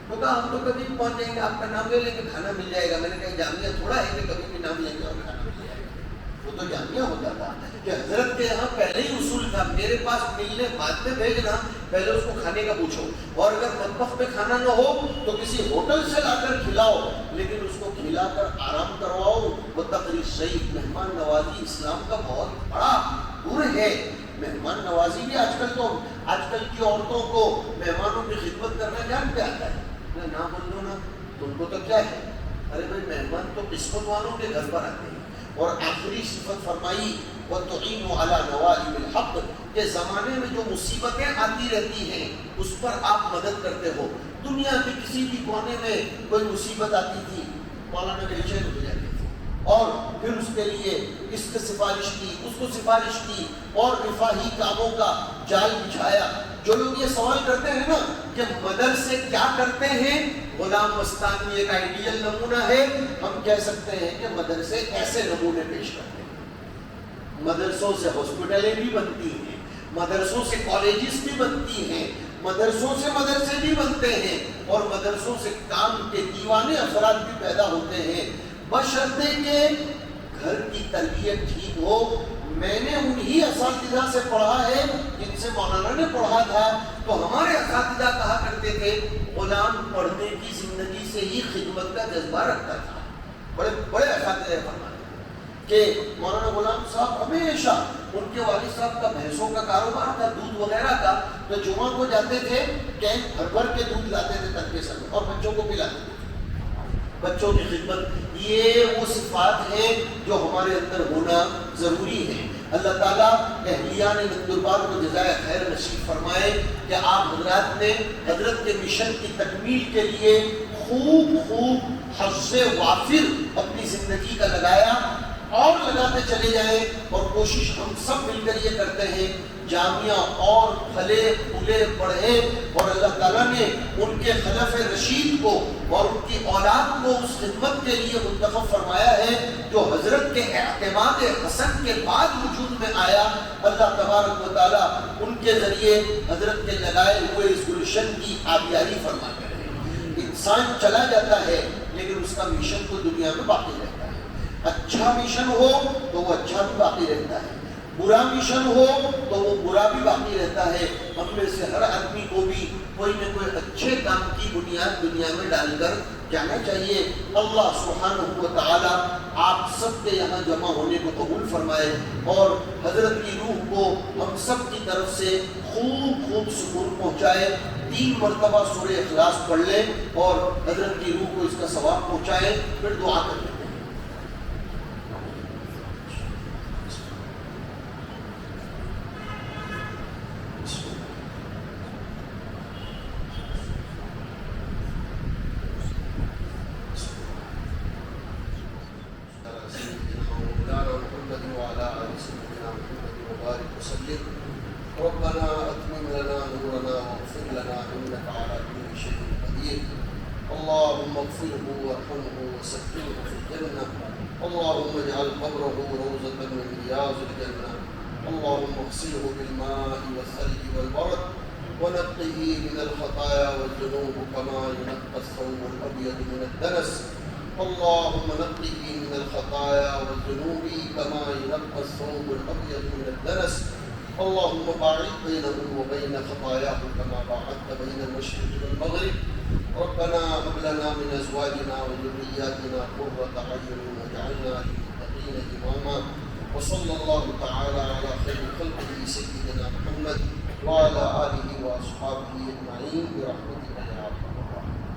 تو کہا ہم تو کبھی پہنچ جائیں گے، آپ کا نام لے لیں گے کھانا مل جائے گا. میں نے کہا جامعہ تھوڑا ہے کہ کبھی بھی نام لیں گے اور کھانا مل جائے گا. وہ تو جامعہ ہوتا تھا کہ حضرت کے یہاں پہلے ہی اصول تھا، میرے پاس ملنے بعد میں بھیجنا، پہلے اس کو کھانے کا پوچھو، اور اگر مطبخ میں کھانا نہ ہو تو کسی ہوٹل سے لا کر کھلاؤ، لیکن اس کو کھلا کر آرام کرواؤ. وہ تقریر صحیح. مہمان نوازی اسلام کا بہت بڑا گن ہے. مہمان نوازی بھی آج کل کی عورتوں کو مہمانوں کی خدمت کرنا جان پہ آتا ہے. نہ بول دو نا، تم کو تو کیا ہے. ارے بھائی مہمان تو قسمت والوں کے گھر پر آتے ہیں. اور آخری صفت فرمائی وَتُعِينُ عَلَى نَوَائِبِ الْحَقِّ، کہ زمانے میں جو مصیبتیں آتی رہتی ہیں اس پر آپ مدد کرتے ہو. دنیا کے کسی بھی کونے میں کوئی مصیبت آتی تھی، مولانا بے چین ہو جاتے تھے، اور پھر اس کے لیے اس کو سفارش کی، اس کو سفارش کی، اور رفاہی کاموں کا جال بچھایا. جو لوگ یہ سوال کرتے ہیں نا کہ مدرسے کیا کرتے ہیں، غلام مستانی ایک آئیڈیل نمونہ ہے. ہم کہہ سکتے ہیں کہ مدرسے ایسے نمونے پیش کرتے ہیں. مدرسوں سے ہاسپٹلیں بھی بنتی ہیں، مدرسوں سے کالجز بھی بنتی ہیں، مدرسوں سے مدرسے بھی بنتے ہیں، اور مدرسوں سے کام کے دیوانے افراد بھی پیدا ہوتے ہیں، بشرطے کہ گھر کی تربیت ٹھیک ہو. میں نے انہی اساتذہ سے پڑھا ہے جن سے مولانا نے پڑھا تھا. تو ہمارے اساتذہ کہا کرتے تھے غلام پڑھنے کی زندگی سے ہی خدمت کا جذبہ رکھتا تھا. بڑے بڑے اساتذہ فرماتے کہ مولانا غلام صاحب ہمیشہ، ان کے والد صاحب کا بھینسوں کا کاروبار تھا، دودھ وغیرہ کا، تو جمعہ کو جاتے تھے، کین بھر بھر کے دودھ لاتے تھے ترکیسر میں، اور بچوں کو پلاتے تھے. بچوں کی خدمت، یہ وہ صفات ہیں جو ہمارے اندر ہونا ضروری ہے. اللہ تعالیٰ اہلیان نندربار کو جزائے خیر نصیب فرمائے کہ آپ حضرات نے حضرت کے مشن کی تکمیل کے لیے خوب حظ وافر اپنی زندگی کا لگایا، اور لگاتے چلے جائیں. اور کوشش ہم سب مل کر یہ کرتے ہیں جامعہ اور پھلے پھولے بڑھے، اور اللہ تعالیٰ نے ان کے خلف رشید کو اور ان کی اولاد کو اس خدمت کے لیے منتخب فرمایا ہے جو حضرت کے اعتماد حسن کے بعد وجود میں آیا. اللہ تبارک و تعالیٰ ان کے ذریعے حضرت کے لگائے ہوئے اس گلشن کی آبیاری فرما کرے. انسان چلا جاتا ہے لیکن اس کا مشن تو دنیا میں باقی رہتا ہے. اچھا مشن ہو تو وہ اچھا بھی باقی رہتا ہے، برا مشن ہو تو وہ برا بھی باقی رہتا ہے. ہم میں سے ہر آدمی کو بھی کوئی نہ کوئی اچھے کام کی بنیاد دنیا میں ڈال کر جانا چاہیے. اللہ سبحانہ و تعالی آپ سب کے یہاں جمع ہونے کو قبول فرمائے، اور حضرت کی روح کو ہم سب کی طرف سے خوب سکون پہنچائے. 3 مرتبہ سورہ اخلاص پڑھ لیں اور حضرت کی روح کو اس کا ثواب پہنچائے، پھر دعا کر لیں. ربنا اتمم لنا نورنا واغفر لنا انك على كل شيء قدير. اللهم اغفره وارحمه وسكنه في الجنه. اللهم اجعل قبره روضة من رياض الجنه. اللهم اغسله بالماء والثلج والبرد ونقه من الخطايا والذنوب كما ينقى الثوب الابيض من الدنس. اللهم نقه من الخطايا والذنوب كما ينقى الثوب الابيض من الدنس. اللهم باعد بينه وبين خطاياه كما باعدت بين المشرق والمغرب. ربنا هب لنا من ازواجنا وذرياتنا قرة اعين واجعلنا للمتقين اماما. وصلى الله تعالى على خير خلقه سيدنا محمد وعلى اله واصحابه اجمعين برحمتك يا ارحم الراحمين.